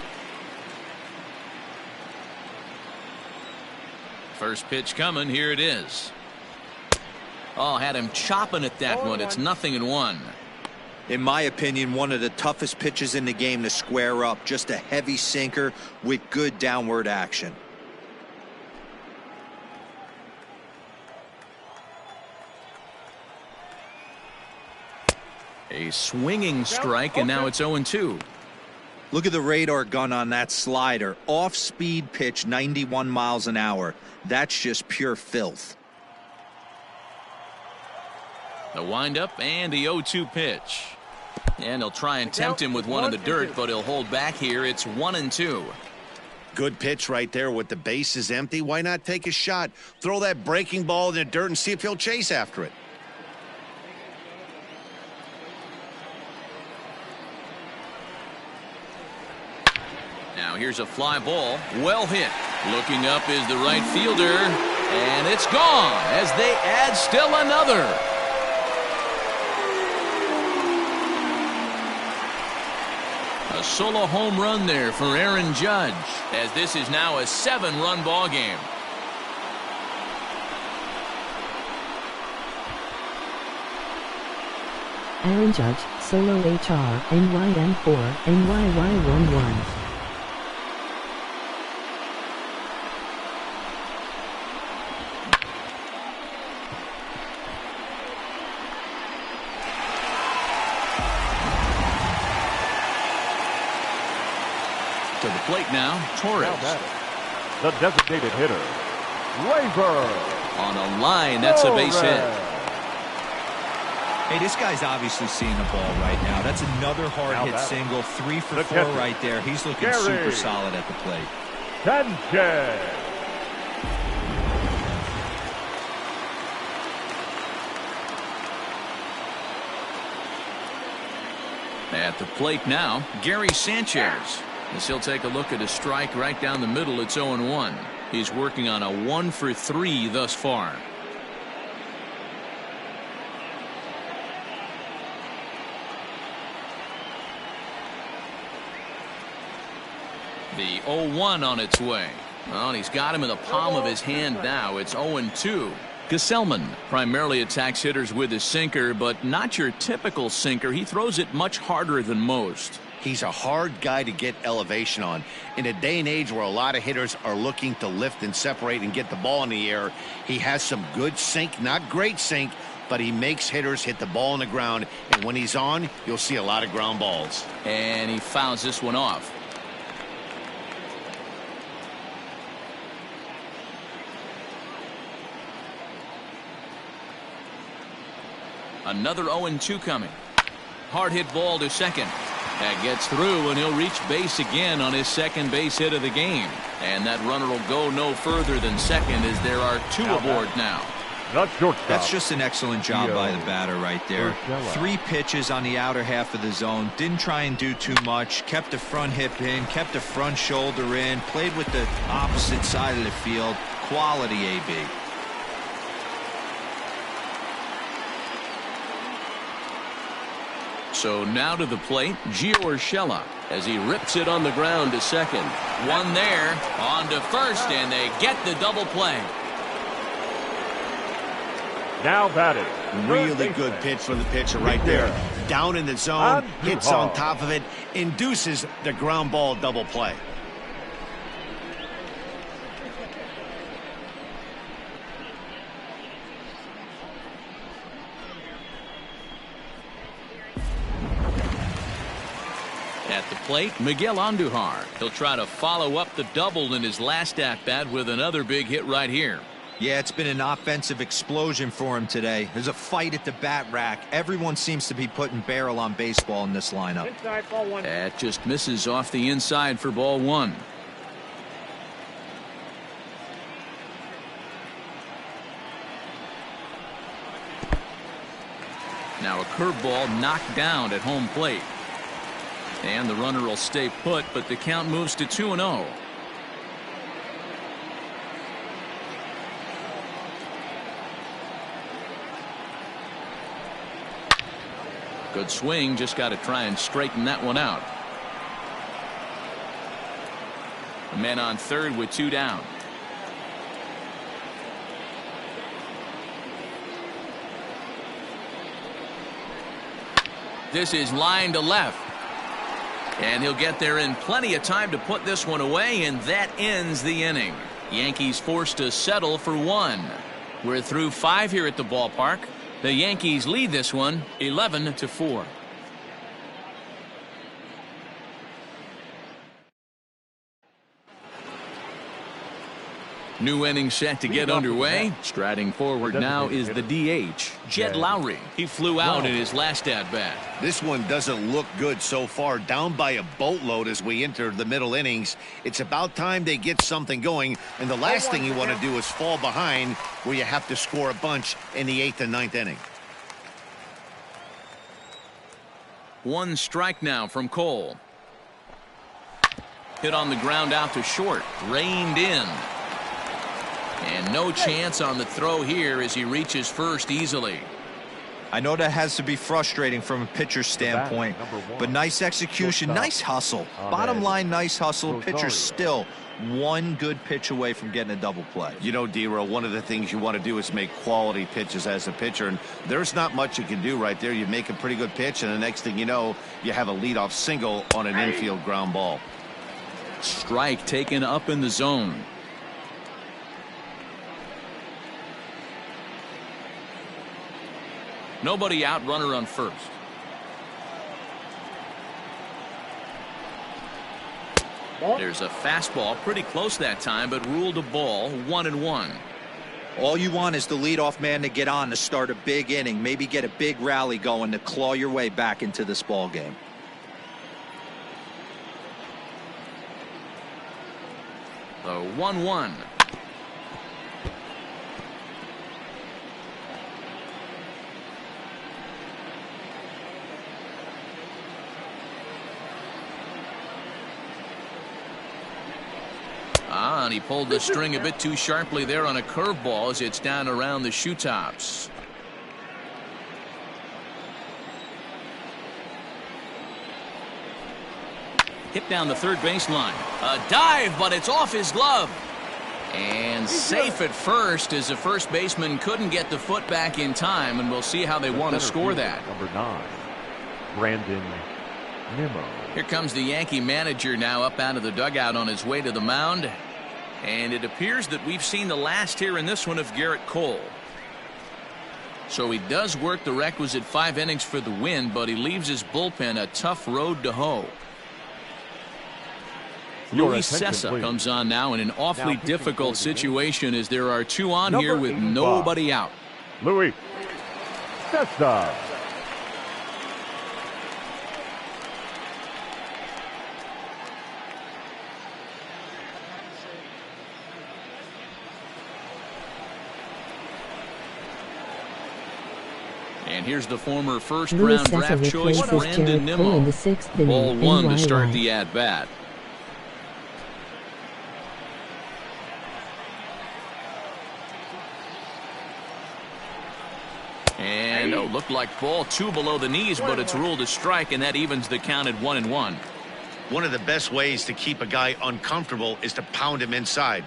First pitch coming. Here it is. Oh, had him chopping at that one. It's 0-1. In my opinion, one of the toughest pitches in the game to square up. Just a heavy sinker with good downward action. A swinging strike, and now it's 0-2. Look at the radar gun on that slider. Off-speed pitch, 91 miles an hour. That's just pure filth. The windup and the 0-2 pitch. And he'll try and tempt him with one in the dirt, but he'll hold back here. It's 1-2. Good pitch right there with the bases empty. Why not take a shot? Throw that breaking ball in the dirt and see if he'll chase after it. Now here's a fly ball. Well hit. Looking up is the right fielder. And it's gone as they add still another. A solo home run there for Aaron Judge, as this is now a 7-run ball game. Aaron Judge, solo HR, NYM4, NYY11. To the plate now, Torres. The designated hitter, Razor. On a line, that's a base hit. Hey, this guy's obviously seeing the ball right now. That's another hard-hit single. 3 for 4 right there. He's looking super solid at the plate. Sanchez. At the plate now, Gary Sanchez. As he'll take a look at a strike right down the middle, it's 0-1. He's working on a 1 for 3 thus far. The 0-1 on its way. Well, he's got him in the palm of his hand now. It's 0-2. Gesellman primarily attacks hitters with his sinker, but not your typical sinker. He throws it much harder than most. He's a hard guy to get elevation on. In a day and age where a lot of hitters are looking to lift and separate and get the ball in the air, he has some good sink, not great sink, but he makes hitters hit the ball on the ground. And when he's on, you'll see a lot of ground balls. And he fouls this one off. Another 0-2 coming. Hard hit ball to second. That gets through, and he'll reach base again on his second base hit of the game. And that runner will go no further than second as there are 2 aboard now. That's just an excellent job by the batter right there. 3 pitches on the outer half of the zone. Didn't try and do too much. Kept the front hip in. Kept the front shoulder in. Played with the opposite side of the field. Quality AB. So now to the plate, Gio Urshela, as he rips it on the ground to second. One there, on to first, and they get the double play. Now batting. Really good pitch from the pitcher right there. Down in the zone, hits on top of it, induces the ground ball double play. At the plate, Miguel Andujar. He'll try to follow up the double in his last at-bat with another big hit right here. Yeah, it's been an offensive explosion for him today. There's a fight at the bat rack. Everyone seems to be putting barrel on baseball in this lineup. Inside, ball 1. That just misses off the inside for ball 1. Now a curveball knocked down at home plate. And the runner will stay put, but the count moves to 2-0. Good swing, just got to try and straighten that one out. The man on third with 2 down. This is line to left. And he'll get there in plenty of time to put this one away, and that ends the inning. Yankees forced to settle for 1. We're through 5 here at the ballpark. The Yankees lead this one 11-4. New inning set to get underway. Striding forward now is the DH, Jed Lowry. He flew out in his last at-bat. This one doesn't look good so far. Down by a boatload as we enter the middle innings. It's about time they get something going, and the last thing you want to do is fall behind where you have to score a bunch in the 8th and 9th inning. 1 strike now from Cole. Hit on the ground out to short. Reined in. And no chance on the throw here as he reaches first easily. I know that has to be frustrating from a pitcher's standpoint, but nice execution, nice hustle. Bottom line, nice hustle. Pitcher's still 1 good pitch away from getting a double play. You know, D-Row, one of the things you want to do is make quality pitches as a pitcher, and there's not much you can do right there. You make a pretty good pitch, and the next thing you know, you have a leadoff single on an infield ground ball. Strike taken up in the zone. Nobody out, runner on first. There's a fastball pretty close that time, but ruled a ball. 1-1. All you want is the leadoff man to get on to start a big inning, maybe get a big rally going to claw your way back into this ball game. The 1-1. And he pulled the string a bit too sharply there on a curveball as it's down around the shoe tops. Hit down the third baseline. A dive, but it's off his glove. And safe at first as the first baseman couldn't get the foot back in time, and we'll see how they want to score that. Number 9, Brandon Nimmo. Here comes the Yankee manager now up out of the dugout on his way to the mound. And it appears that we've seen the last here in this one of Gerrit Cole. So he does work the requisite 5 innings for the win, but he leaves his bullpen a tough road to hoe. Luis Sessa comes on now in an awfully difficult situation as there are 2 on here with nobody out. Luis Sessa. And here's the former first-round draft choice, Brandon Nimmo. In the 6th inning. Ball 1 to start the at-bat. And looked like ball 2 below the knees, but it's ruled a strike, and that evens the count at 1-1. One of the best ways to keep a guy uncomfortable is to pound him inside.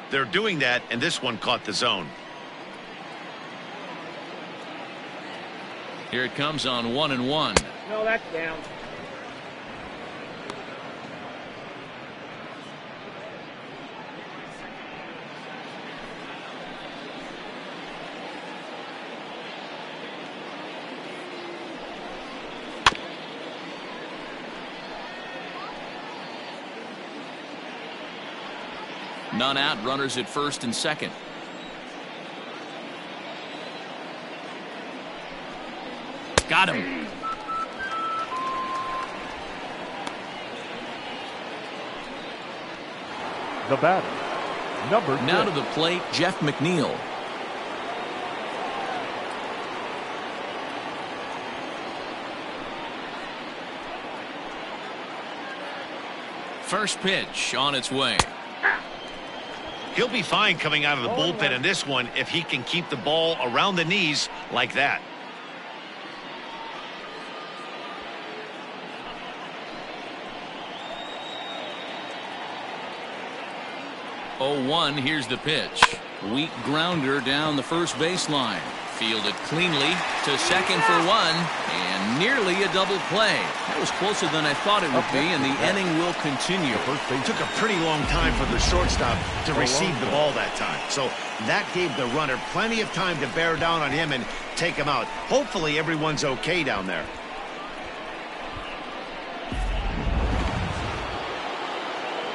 They're doing that, and this one caught the zone. Here it comes on 1-1. No, that's down. None out, runners at first and second. Got him. The batter, number 6. Now to the plate, Jeff McNeil. First pitch on its way. He'll be fine coming out of the bullpen in this one if he can keep the ball around the knees like that. 0-1. Here's the pitch. Weak grounder down the first baseline. Fielded cleanly to second for one, and nearly a double play. That was closer than I thought it would be, and the inning will continue. It took a pretty long time for the shortstop to receive the ball that time. So that gave the runner plenty of time to bear down on him and take him out. Hopefully everyone's okay down there.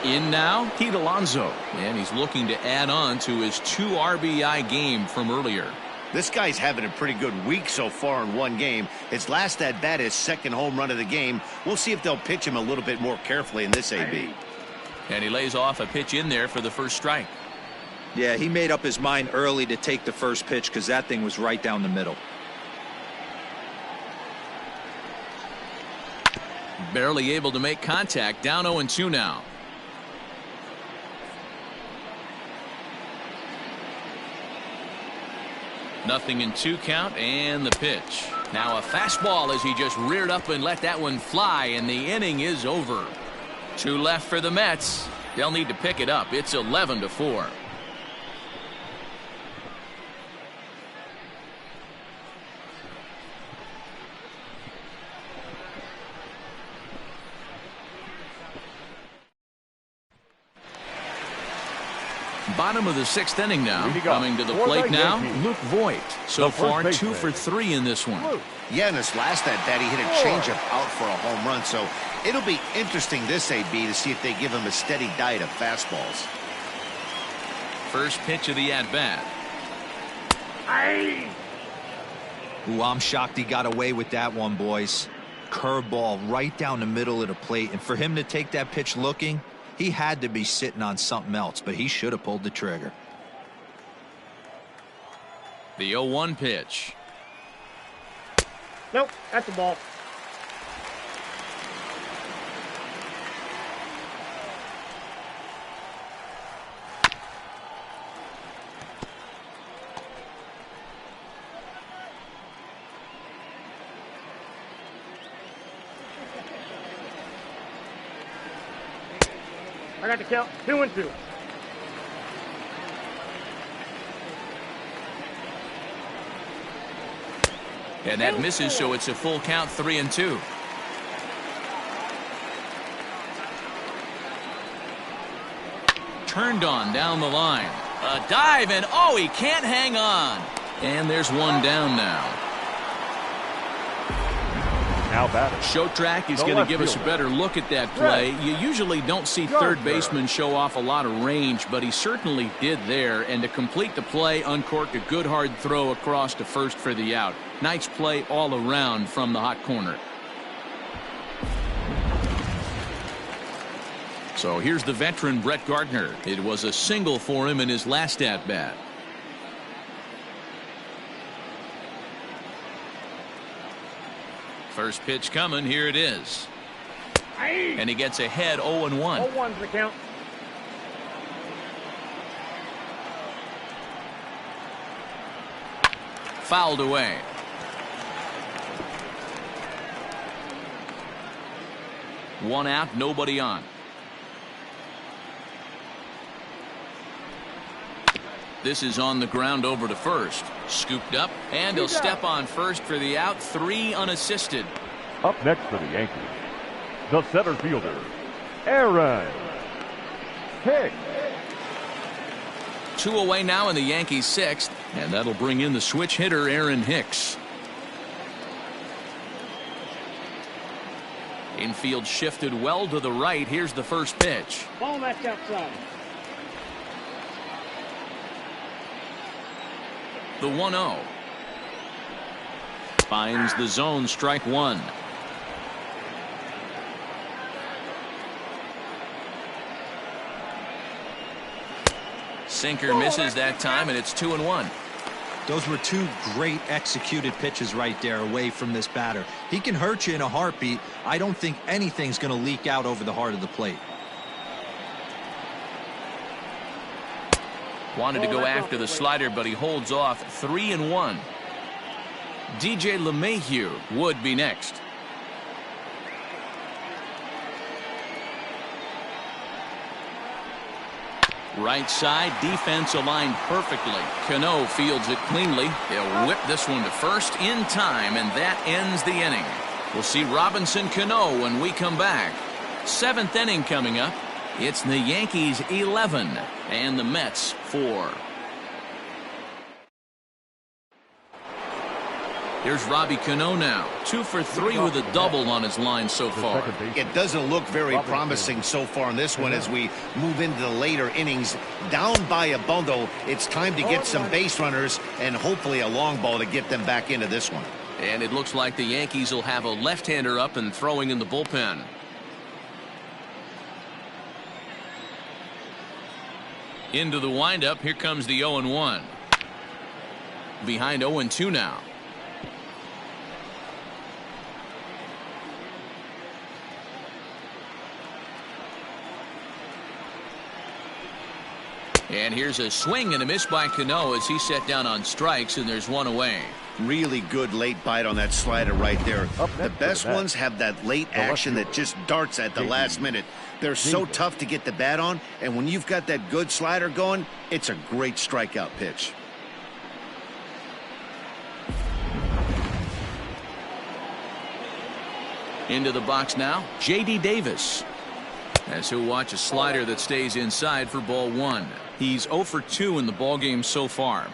In now, Pete Alonso, and he's looking to add on to his 2 RBI game from earlier. This guy's having a pretty good week so far in one game. His last at bat, his second home run of the game. We'll see if they'll pitch him a little bit more carefully in this AB. And he lays off a pitch in there for the first strike. Yeah, he made up his mind early to take the first pitch because that thing was right down the middle. Barely able to make contact. Down 0-2 now. Nothing in 2 count, and the pitch. Now a fastball as he just reared up and let that one fly, and the inning is over. 2 left for the Mets. They'll need to pick it up. It's 11-4. Bottom of the 6th inning now. Coming to the plate now, Luke Voit. So far 2 for 3 in this one. Yeah, in his last at bat, he hit a changeup out for a home run. So it'll be interesting this AB to see if they give him a steady diet of fastballs. First pitch of the at-bat. Ooh, I'm shocked he got away with that one, boys. Curveball right down the middle of the plate. And for him to take that pitch looking, he had to be sitting on something else, but he should have pulled the trigger. The 0-1 pitch. Nope, that's the ball. I got to count 2-2. And that misses, so it's a full count, 3-2. Turned on down the line. A dive, and oh, he can't hang on. And there's one down now. Now batter. Show Track is going to give us a better look at that play. You usually don't see third baseman show off a lot of range, but he certainly did there. And to complete the play, uncorked a good hard throw across to first for the out. Nice play all around from the hot corner. So here's the veteran Brett Gardner. It was a single for him in his last at bat. First pitch coming. Here it is. And he gets ahead 0-1. 0-1's the count. Fouled away. One out, nobody on. This is on the ground over to first. Scooped up, and he'll step on first for the out. 3 unassisted. Up next for the Yankees, the center fielder, Aaron Hicks. 2 away now in the Yankees' 6th, and that'll bring in the switch hitter Aaron Hicks. Infield shifted well to the right. Here's the first pitch. Ball match outside. The 1-0. Finds the zone, strike 1. Sinker misses that time, and it's 2-1. Those were 2 great executed pitches right there away from this batter. He can hurt you in a heartbeat. I don't think anything's going to leak out over the heart of the plate. Wanted to go after the slider, but he holds off. 3-1. DJ LeMahieu would be next. Right side, defense aligned perfectly. Cano fields it cleanly. He'll whip this one to first in time, and that ends the inning. We'll see Robinson Cano when we come back. 7th inning coming up. It's the Yankees 11 and the Mets 4. Here's Robbie Cano now. 2 for 3 with a double on his line so far. It doesn't look very promising so far in this one as we move into the later innings. Down by a bundle, it's time to get some base runners and hopefully a long ball to get them back into this one. And it looks like the Yankees will have a left-hander up and throwing in the bullpen. Into the windup, here comes the 0-1. Behind 0-2 now. And here's a swing and a miss by Cano as he set down on strikes, and there's one away. Really good late bite on that slider right there. The best ones have that late action that just darts at the last minute. They're so tough to get the bat on, and when you've got that good slider going, it's a great strikeout pitch. Into the box now, J.D. Davis. As he'll watch a slider that stays inside for ball 1. He's 0 for 2 in the ballgame so far.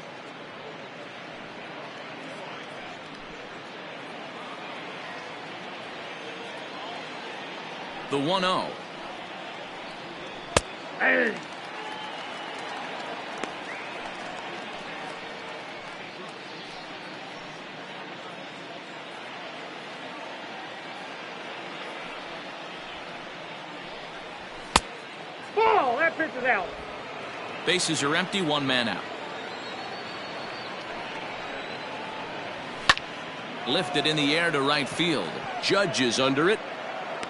The 1-0. Hey. Ball, that pitch is out. Bases are empty, 1 man out. Lifted in the air to right field. Judge is under it.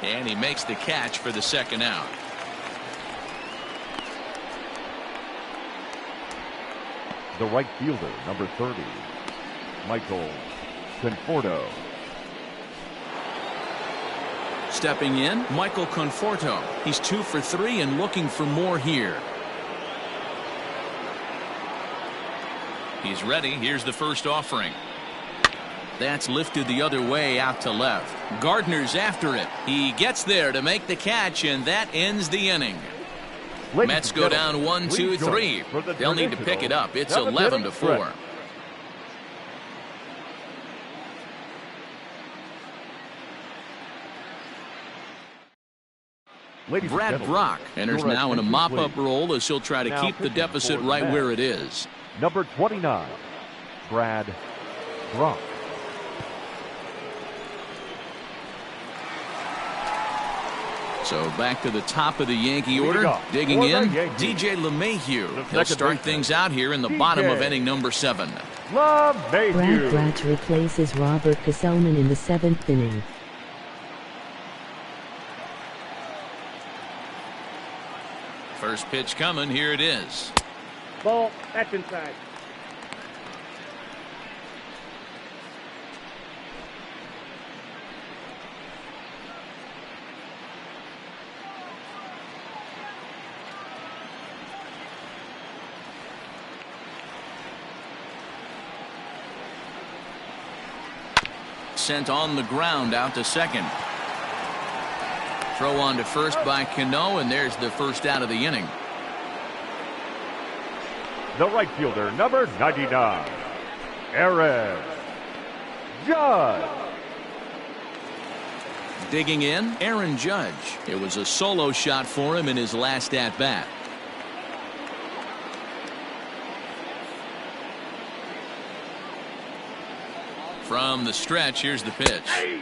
And he makes the catch for the 2nd out. The right fielder, number 30, Michael Conforto. Stepping in, Michael Conforto. He's 2 for 3 and looking for more here. He's ready. Here's the first offering. That's lifted the other way out to left. Gardner's after it. He gets there to make the catch, and that ends the inning. Mets go down 1, 2, 3. They'll need to pick it up. It's 11-4. Brad Brock enters now in a mop-up role as he'll try to keep the deficit right where it is. Number 29, Brad Brock. So back to the top of the Yankee order. Digging in, DJ LeMahieu. He'll start things out here in the bottom of inning number 7. Brad Bratt replaces Robert Gesellman in the 7th inning. First pitch coming. Here it is. Ball, that's inside. Sent on the ground out to second. Throw on to first by Cano, and there's the first out of the inning. The right fielder, number 99, Aaron Judge. Digging in, Aaron Judge. It was a solo shot for him in his last at-bat. From the stretch, here's the pitch.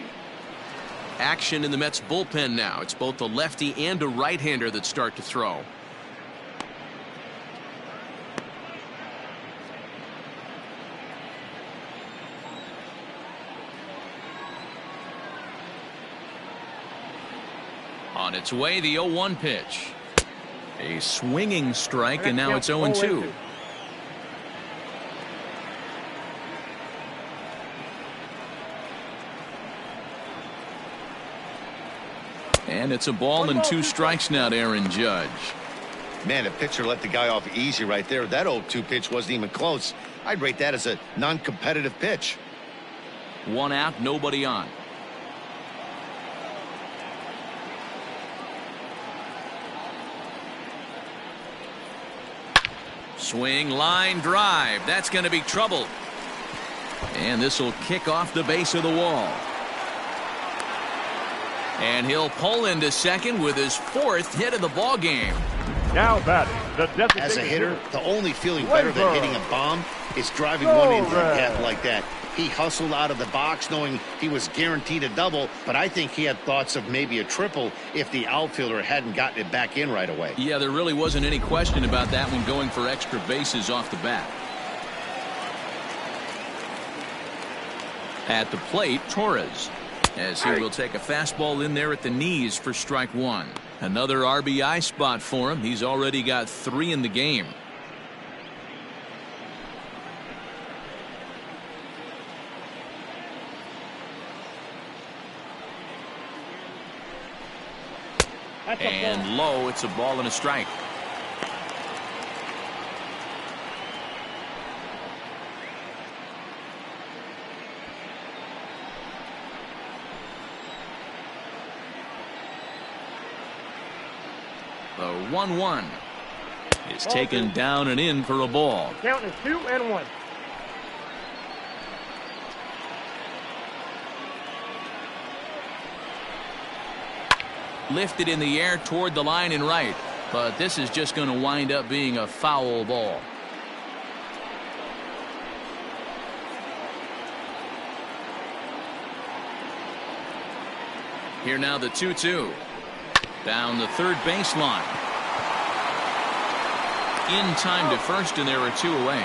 Action in the Mets bullpen now. It's both a lefty and a right-hander that start to throw. On its way, the 0-1 pitch. A swinging strike, and now it's 0-2. And it's a ball and 2 strikes now to Aaron Judge. Man, the pitcher let the guy off easy right there. That 0-2 pitch wasn't even close. I'd rate that as a non-competitive pitch. 1 out, nobody on. Swing, line, drive. That's going to be trouble. And this will kick off the base of the wall. And he'll pull into second with his 4th hit of the ball game. Now batting, the designated As a hitter, the only feeling better than hitting a bomb is driving one into the gap like that. He hustled out of the box knowing he was guaranteed a double, but I think he had thoughts of maybe a triple if the outfielder hadn't gotten it back in right away. Yeah, there really wasn't any question about that one, going for extra bases off the bat. At the plate, Torres, as he will take a fastball in there at the knees for strike 1. Another RBI spot for him. He's already got 3 in the game. And low, it's a ball and a strike. The 1-1 is taken down and in for a ball. Count is 2-1. Lifted in the air toward the line and right, but this is just going to wind up being a foul ball. Here now the 2-2. Down the third baseline. In time to first, and there are 2 away.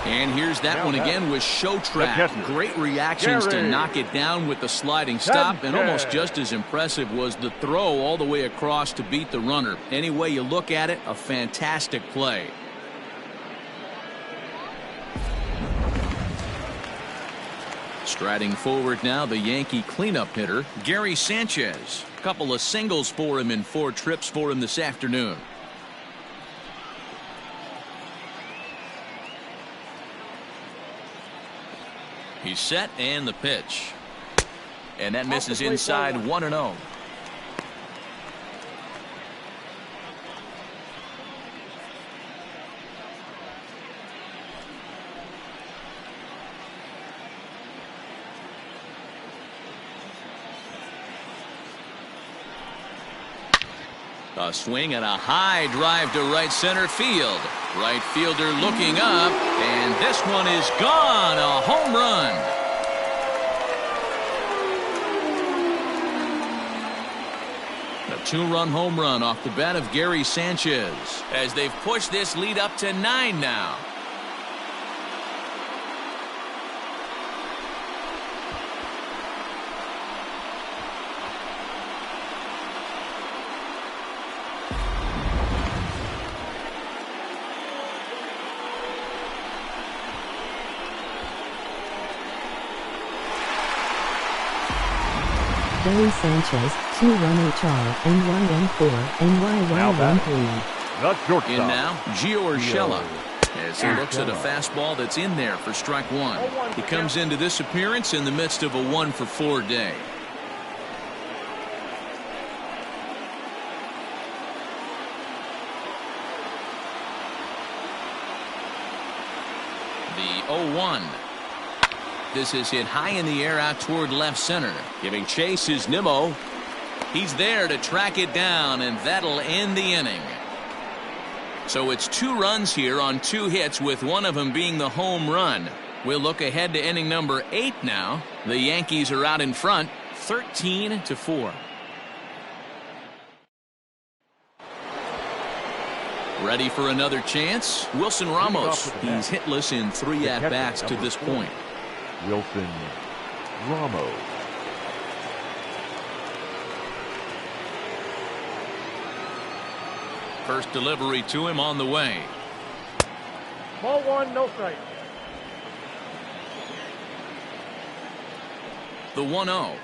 And here's that one again with show track. Great reactions to knock it down with the sliding stop, and almost just as impressive was the throw all the way across to beat the runner. Any way you look at it, a fantastic play. Striding forward now, the Yankee cleanup hitter, Gary Sanchez. A couple of singles for him in 4 trips for him this afternoon. He's set, and the pitch. And that misses inside, 1-0. A swing and a high drive to right center field. Right fielder looking up, and this one is gone. A home run. A 2-run home run off the bat of Gary Sanchez, as they've pushed this lead up to 9 now. Gary Sanchez, 2-run HR, NY14, NY113. The shortstop. In now, Gio Urshela, as he looks at a fastball that's in there for strike 1. He comes into this appearance in the midst of a 1-for-4 day. The 0-1. This is hit high in the air out toward left center. Giving chase is Nimmo. He's there to track it down, and that'll end the inning. So it's 2 runs here on 2 hits, with one of them being the home run. We'll look ahead to inning number 8 now. The Yankees are out in front, 13-4. Ready for another chance? Wilson Ramos. He's hitless in 3 at-bats to this point. Wilson Ramos. First delivery to him on the way. Ball 1, no strike. The 1-0.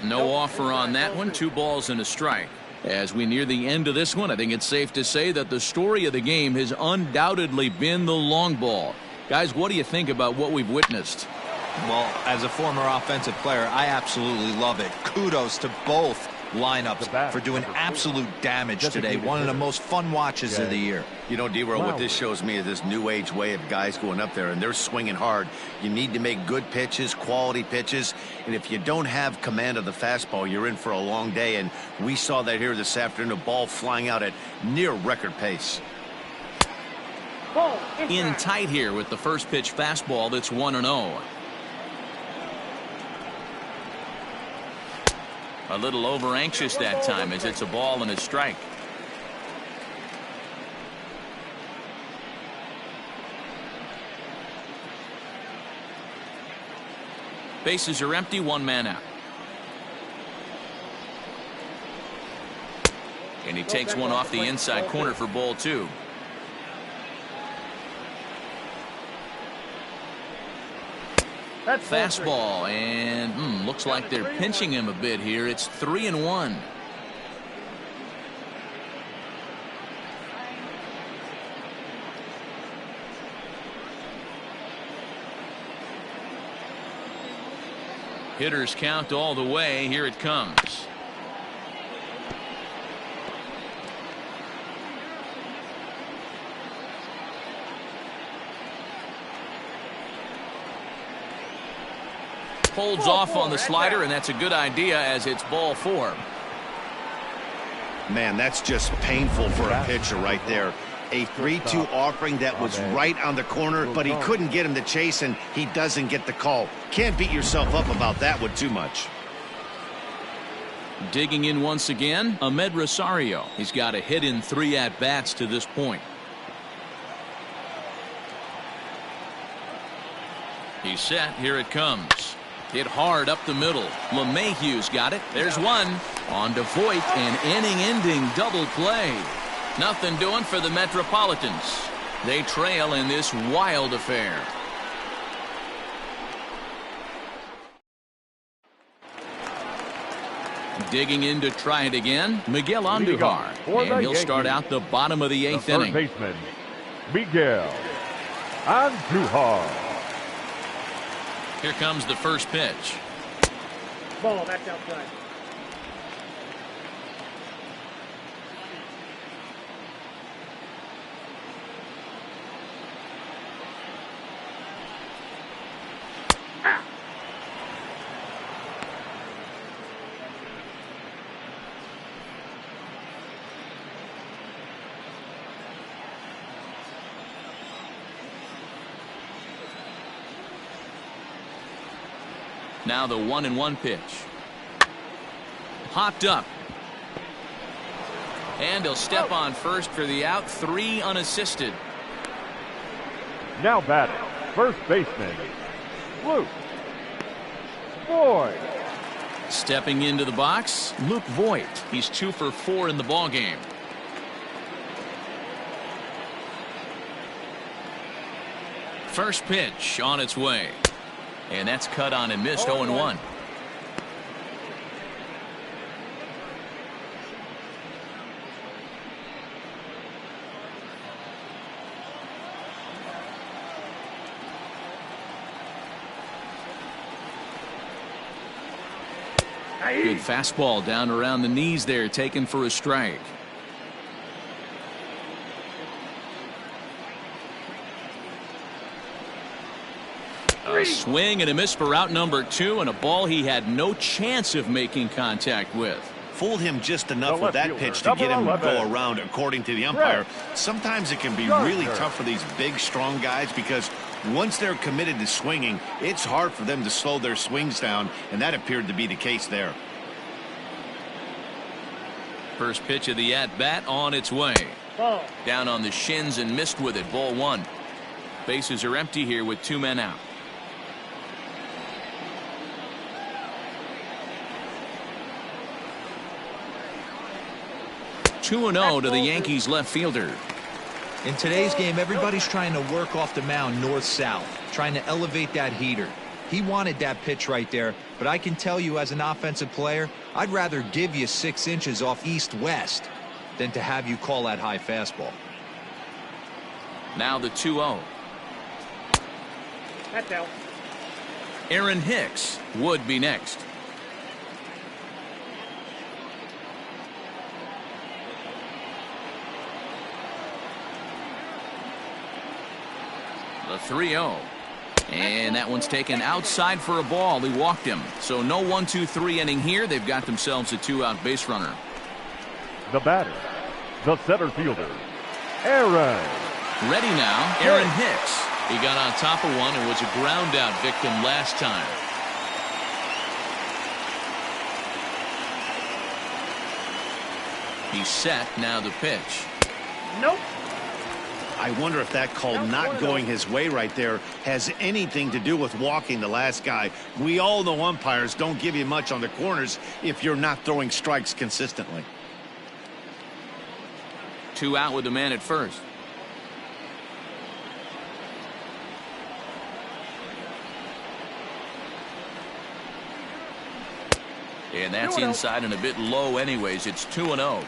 No offer on that one. 2 balls and a strike. As we near the end of this one, I think it's safe to say that the story of the game has undoubtedly been the long ball. Guys, what do you think about what we've witnessed? Well, as a former offensive player, I absolutely love it. Kudos to both lineups for doing absolute damage today. One of the most fun watches of the year. You know, D-Roll, what this shows me is this new age way of guys going up there, and they're swinging hard. You need to make good pitches, quality pitches, and if you don't have command of the fastball, you're in for a long day, and we saw that here this afternoon, a ball flying out at near record pace. In tight here with the first pitch fastball that's 1-0. A little over anxious that time as it's a ball and a strike. Bases are empty, 1 man out. And he takes one off the inside corner for ball 2. Fastball, and looks like they're pinching him a bit here. It's 3-1. Hitters count all the way. Here it comes. Holds off on the slider, and that's a good idea as it's ball 4. Man, that's just painful for a pitcher right there. A 3-2 offering that was right on the corner, but he couldn't get him to chase, and he doesn't get the call. Can't beat yourself up about that one too much. Digging in once again, Ahmed Rosario. He's got a hit in 3 at-bats to this point. He's set. Here it comes. Hit hard up the middle. LeMahieu's got it. There's one. On to Voit, an inning-ending double play. Nothing doing for the Metropolitans. They trail in this wild affair. Digging in to try it again, Miguel Andujar. And he'll start out the bottom of the 8th inning. Third baseman, Miguel Andujar. Here comes the first pitch. Ball, that's outside. Now the 1-1 pitch. Hopped up. And he'll step on first for the out. 3 unassisted. Now batting, first baseman, Luke Voit. Stepping into the box, Luke Voit. He's 2 for 4 in the ballgame. First pitch on its way. And that's cut on and missed. 0-1. Good fastball down around the knees there, taken for a strike. A swing and a miss for out number 2, and a ball he had no chance of making contact with. Fooled him just enough with that pitch to get him to go around, according to the umpire. Sometimes it can be really tough for these big, strong guys because once they're committed to swinging, it's hard for them to slow their swings down, and that appeared to be the case there. First pitch of the at-bat on its way. Ball. Down on the shins and missed with it. Ball 1. Bases are empty here with 2 men out. 2-0 to the Yankees left fielder. In today's game, everybody's trying to work off the mound north-south, trying to elevate that heater. He wanted that pitch right there, but I can tell you as an offensive player, I'd rather give you 6 inches off east-west than to have you call that high fastball. Now the 2-0. That's out. Aaron Hicks would be next. The 3-0. And that one's taken outside for a ball. He walked him. So no 1-2-3 inning here. They've got themselves a 2-out base runner. The batter, the center fielder, Aaron. Ready now, Aaron Hicks. He got on top of one and was a ground out victim last time. He's set. Now the pitch. Nope. I wonder if that call not going his way right there has anything to do with walking the last guy. We all know umpires don't give you much on the corners if you're not throwing strikes consistently. 2 out with the man at first. And that's inside and a bit low anyways. It's 2-0.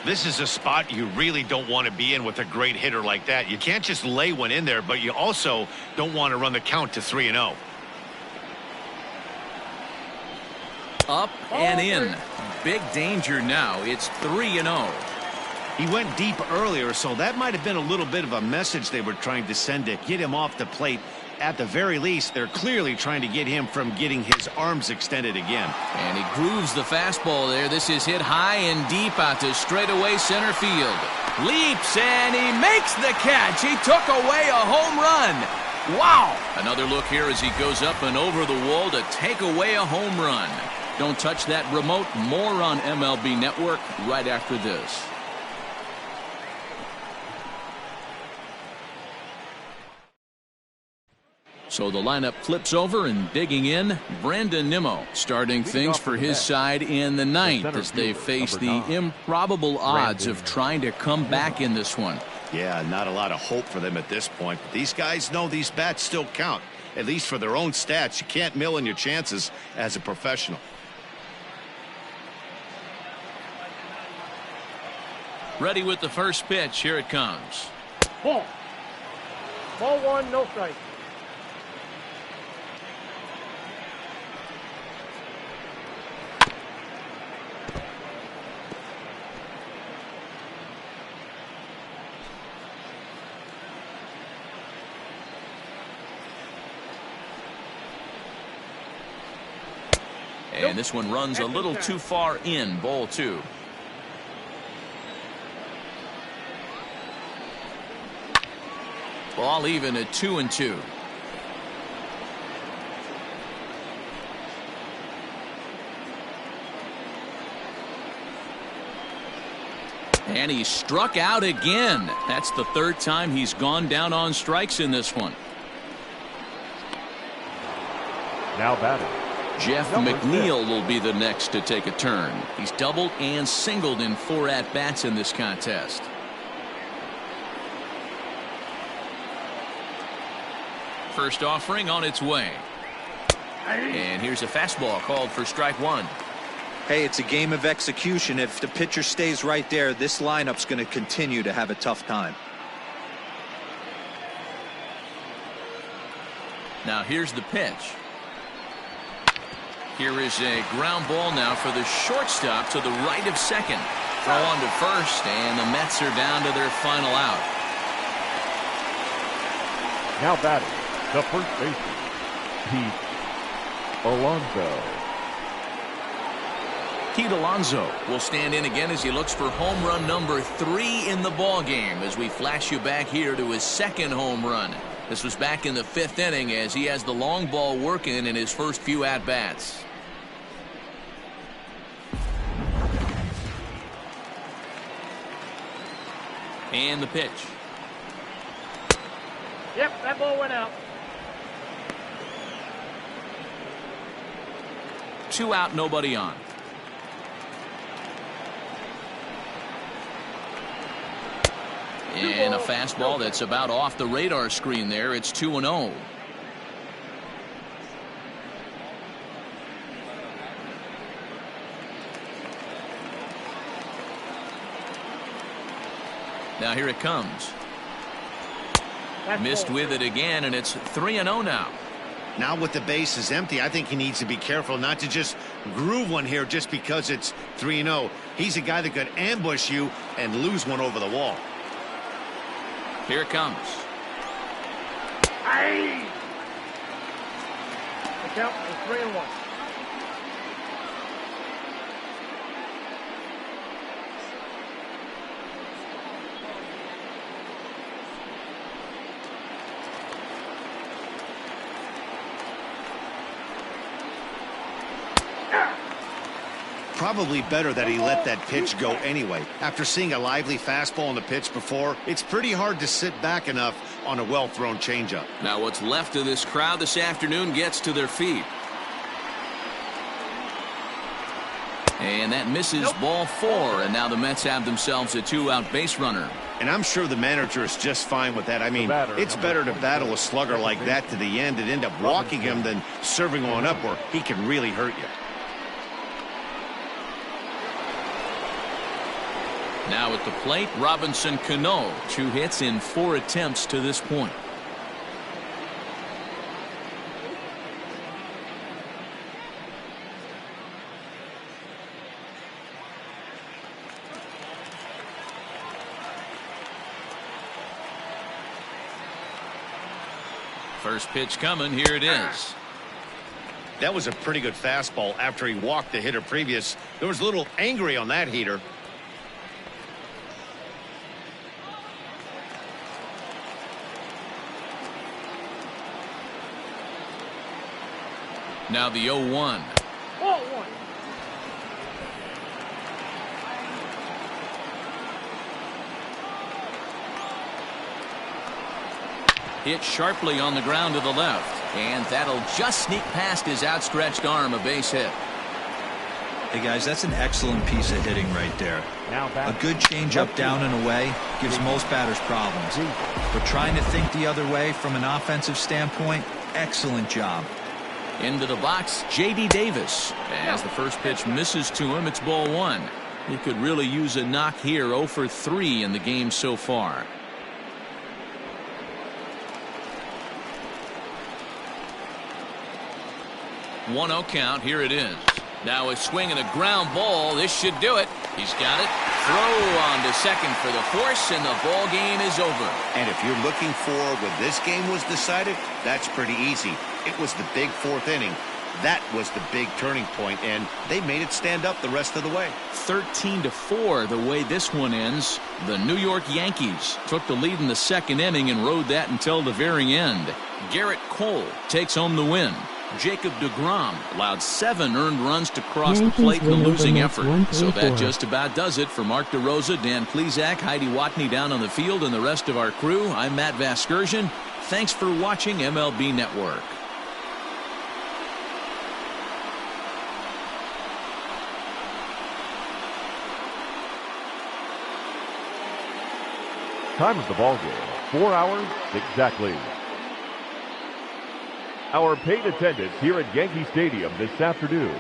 This is a spot you really don't want to be in with a great hitter like that. You can't just lay one in there, but you also don't want to run the count to 3-0. Up and in. Big danger now. It's 3-0. He went deep earlier, so that might have been a little bit of a message they were trying to send to get him off the plate. At the very least, they're clearly trying to get him from getting his arms extended again. And he grooves the fastball there. This is hit high and deep out to straightaway center field. Leaps and he makes the catch. He took away a home run. Wow. Another look here as he goes up and over the wall to take away a home run. Don't touch that remote. More on MLB Network right after this. So the lineup flips over, and digging in, Brandon Nimmo starting things for his side in the ninth as they face the improbable odds of trying to come back in this one. Yeah, not a lot of hope for them at this point. But these guys know these bats still count, at least for their own stats. You can't mill in your chances as a professional. Ready with the first pitch. Here it comes. Ball. Ball 1, no strike. And this one runs a little too far in. Ball 2. Ball even at 2-2. And he struck out again. That's the third time he's gone down on strikes in this one. Now batting, Jeff McNeil will be the next to take a turn. He's doubled and singled in 4 at-bats in this contest. First offering on its way. And here's a fastball called for strike 1. Hey, it's a game of execution. If the pitcher stays right there, this lineup's going to continue to have a tough time. Now here's the pitch. Here is a ground ball now for the shortstop to the right of second. Throw on to first, and the Mets are down to their final out. now batting, the first baseman, Pete Alonso. Pete Alonso will stand in again as he looks for home run number 3 in the ball game as we flash you back here to his second home run. This was back in the 5th inning as he has the long ball working in his first few at-bats. And the pitch. Yep, that ball went out. 2 out, nobody on. And a fastball that's about off the radar screen there. It's 2-0. Now here it comes. That's Missed ball. with it again, and it's 3-0 now. Now with the base is empty, I think he needs to be careful not to just groove one here just because it's 3-0. He's a guy that could ambush you and lose one over the wall. Here it comes. The count is 3-1. Probably better that he let that pitch go anyway. After seeing a lively fastball on the pitch before, it's pretty hard to sit back enough on a well-thrown changeup. Now what's left of this crowd this afternoon gets to their feet. And that misses ball 4, and now the Mets have themselves a 2-out base runner. And I'm sure the manager is just fine with that. I mean, it's better to battle a slugger like that to the end and end up walking him than serving one up where he can really hurt you. Now at the plate, Robinson Cano. 2 hits in 4 attempts to this point. First pitch coming. Here it is. That was a pretty good fastball after he walked the hitter previous. There was a little angry on that heater. Now the 0-1. Ball 1. Hit sharply on the ground to the left. And that'll just sneak past his outstretched arm, a base hit. Hey, guys, that's an excellent piece of hitting right there. A good changeup down and away gives most batters problems. But trying to think the other way from an offensive standpoint, excellent job. Into the box, J.D. Davis. As the first pitch misses to him, it's ball 1. He could really use a knock here. 0 for 3 in the game so far. One 0 count. Here it is. Now a swing and a ground ball. This should do it. He's got it. Throw on to second for the force, and the ball game is over. And if you're looking for when this game was decided, that's pretty easy. It was the big 4th inning. That was the big turning point, and they made it stand up the rest of the way. 13-4 the way this one ends. The New York Yankees took the lead in the 2nd inning and rode that until the very end. Gerrit Cole takes home the win. Jacob DeGrom allowed 7 earned runs to cross the plate in the losing effort. So that just about does it for Mark DeRosa, Dan Plesac, Heidi Watney down on the field, and the rest of our crew. I'm Matt Vasgersian. Thanks for watching MLB Network. Time of the ball game, 4 hours exactly. Our paid attendance here at Yankee Stadium this afternoon,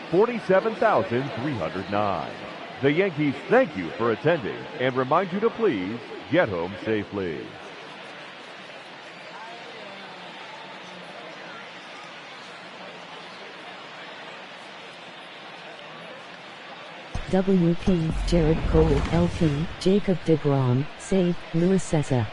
47,309. The Yankees thank you for attending and remind you to please get home safely. WP, Gerrit Cole, LP, Jacob DeGrom, save, Luis Cessa.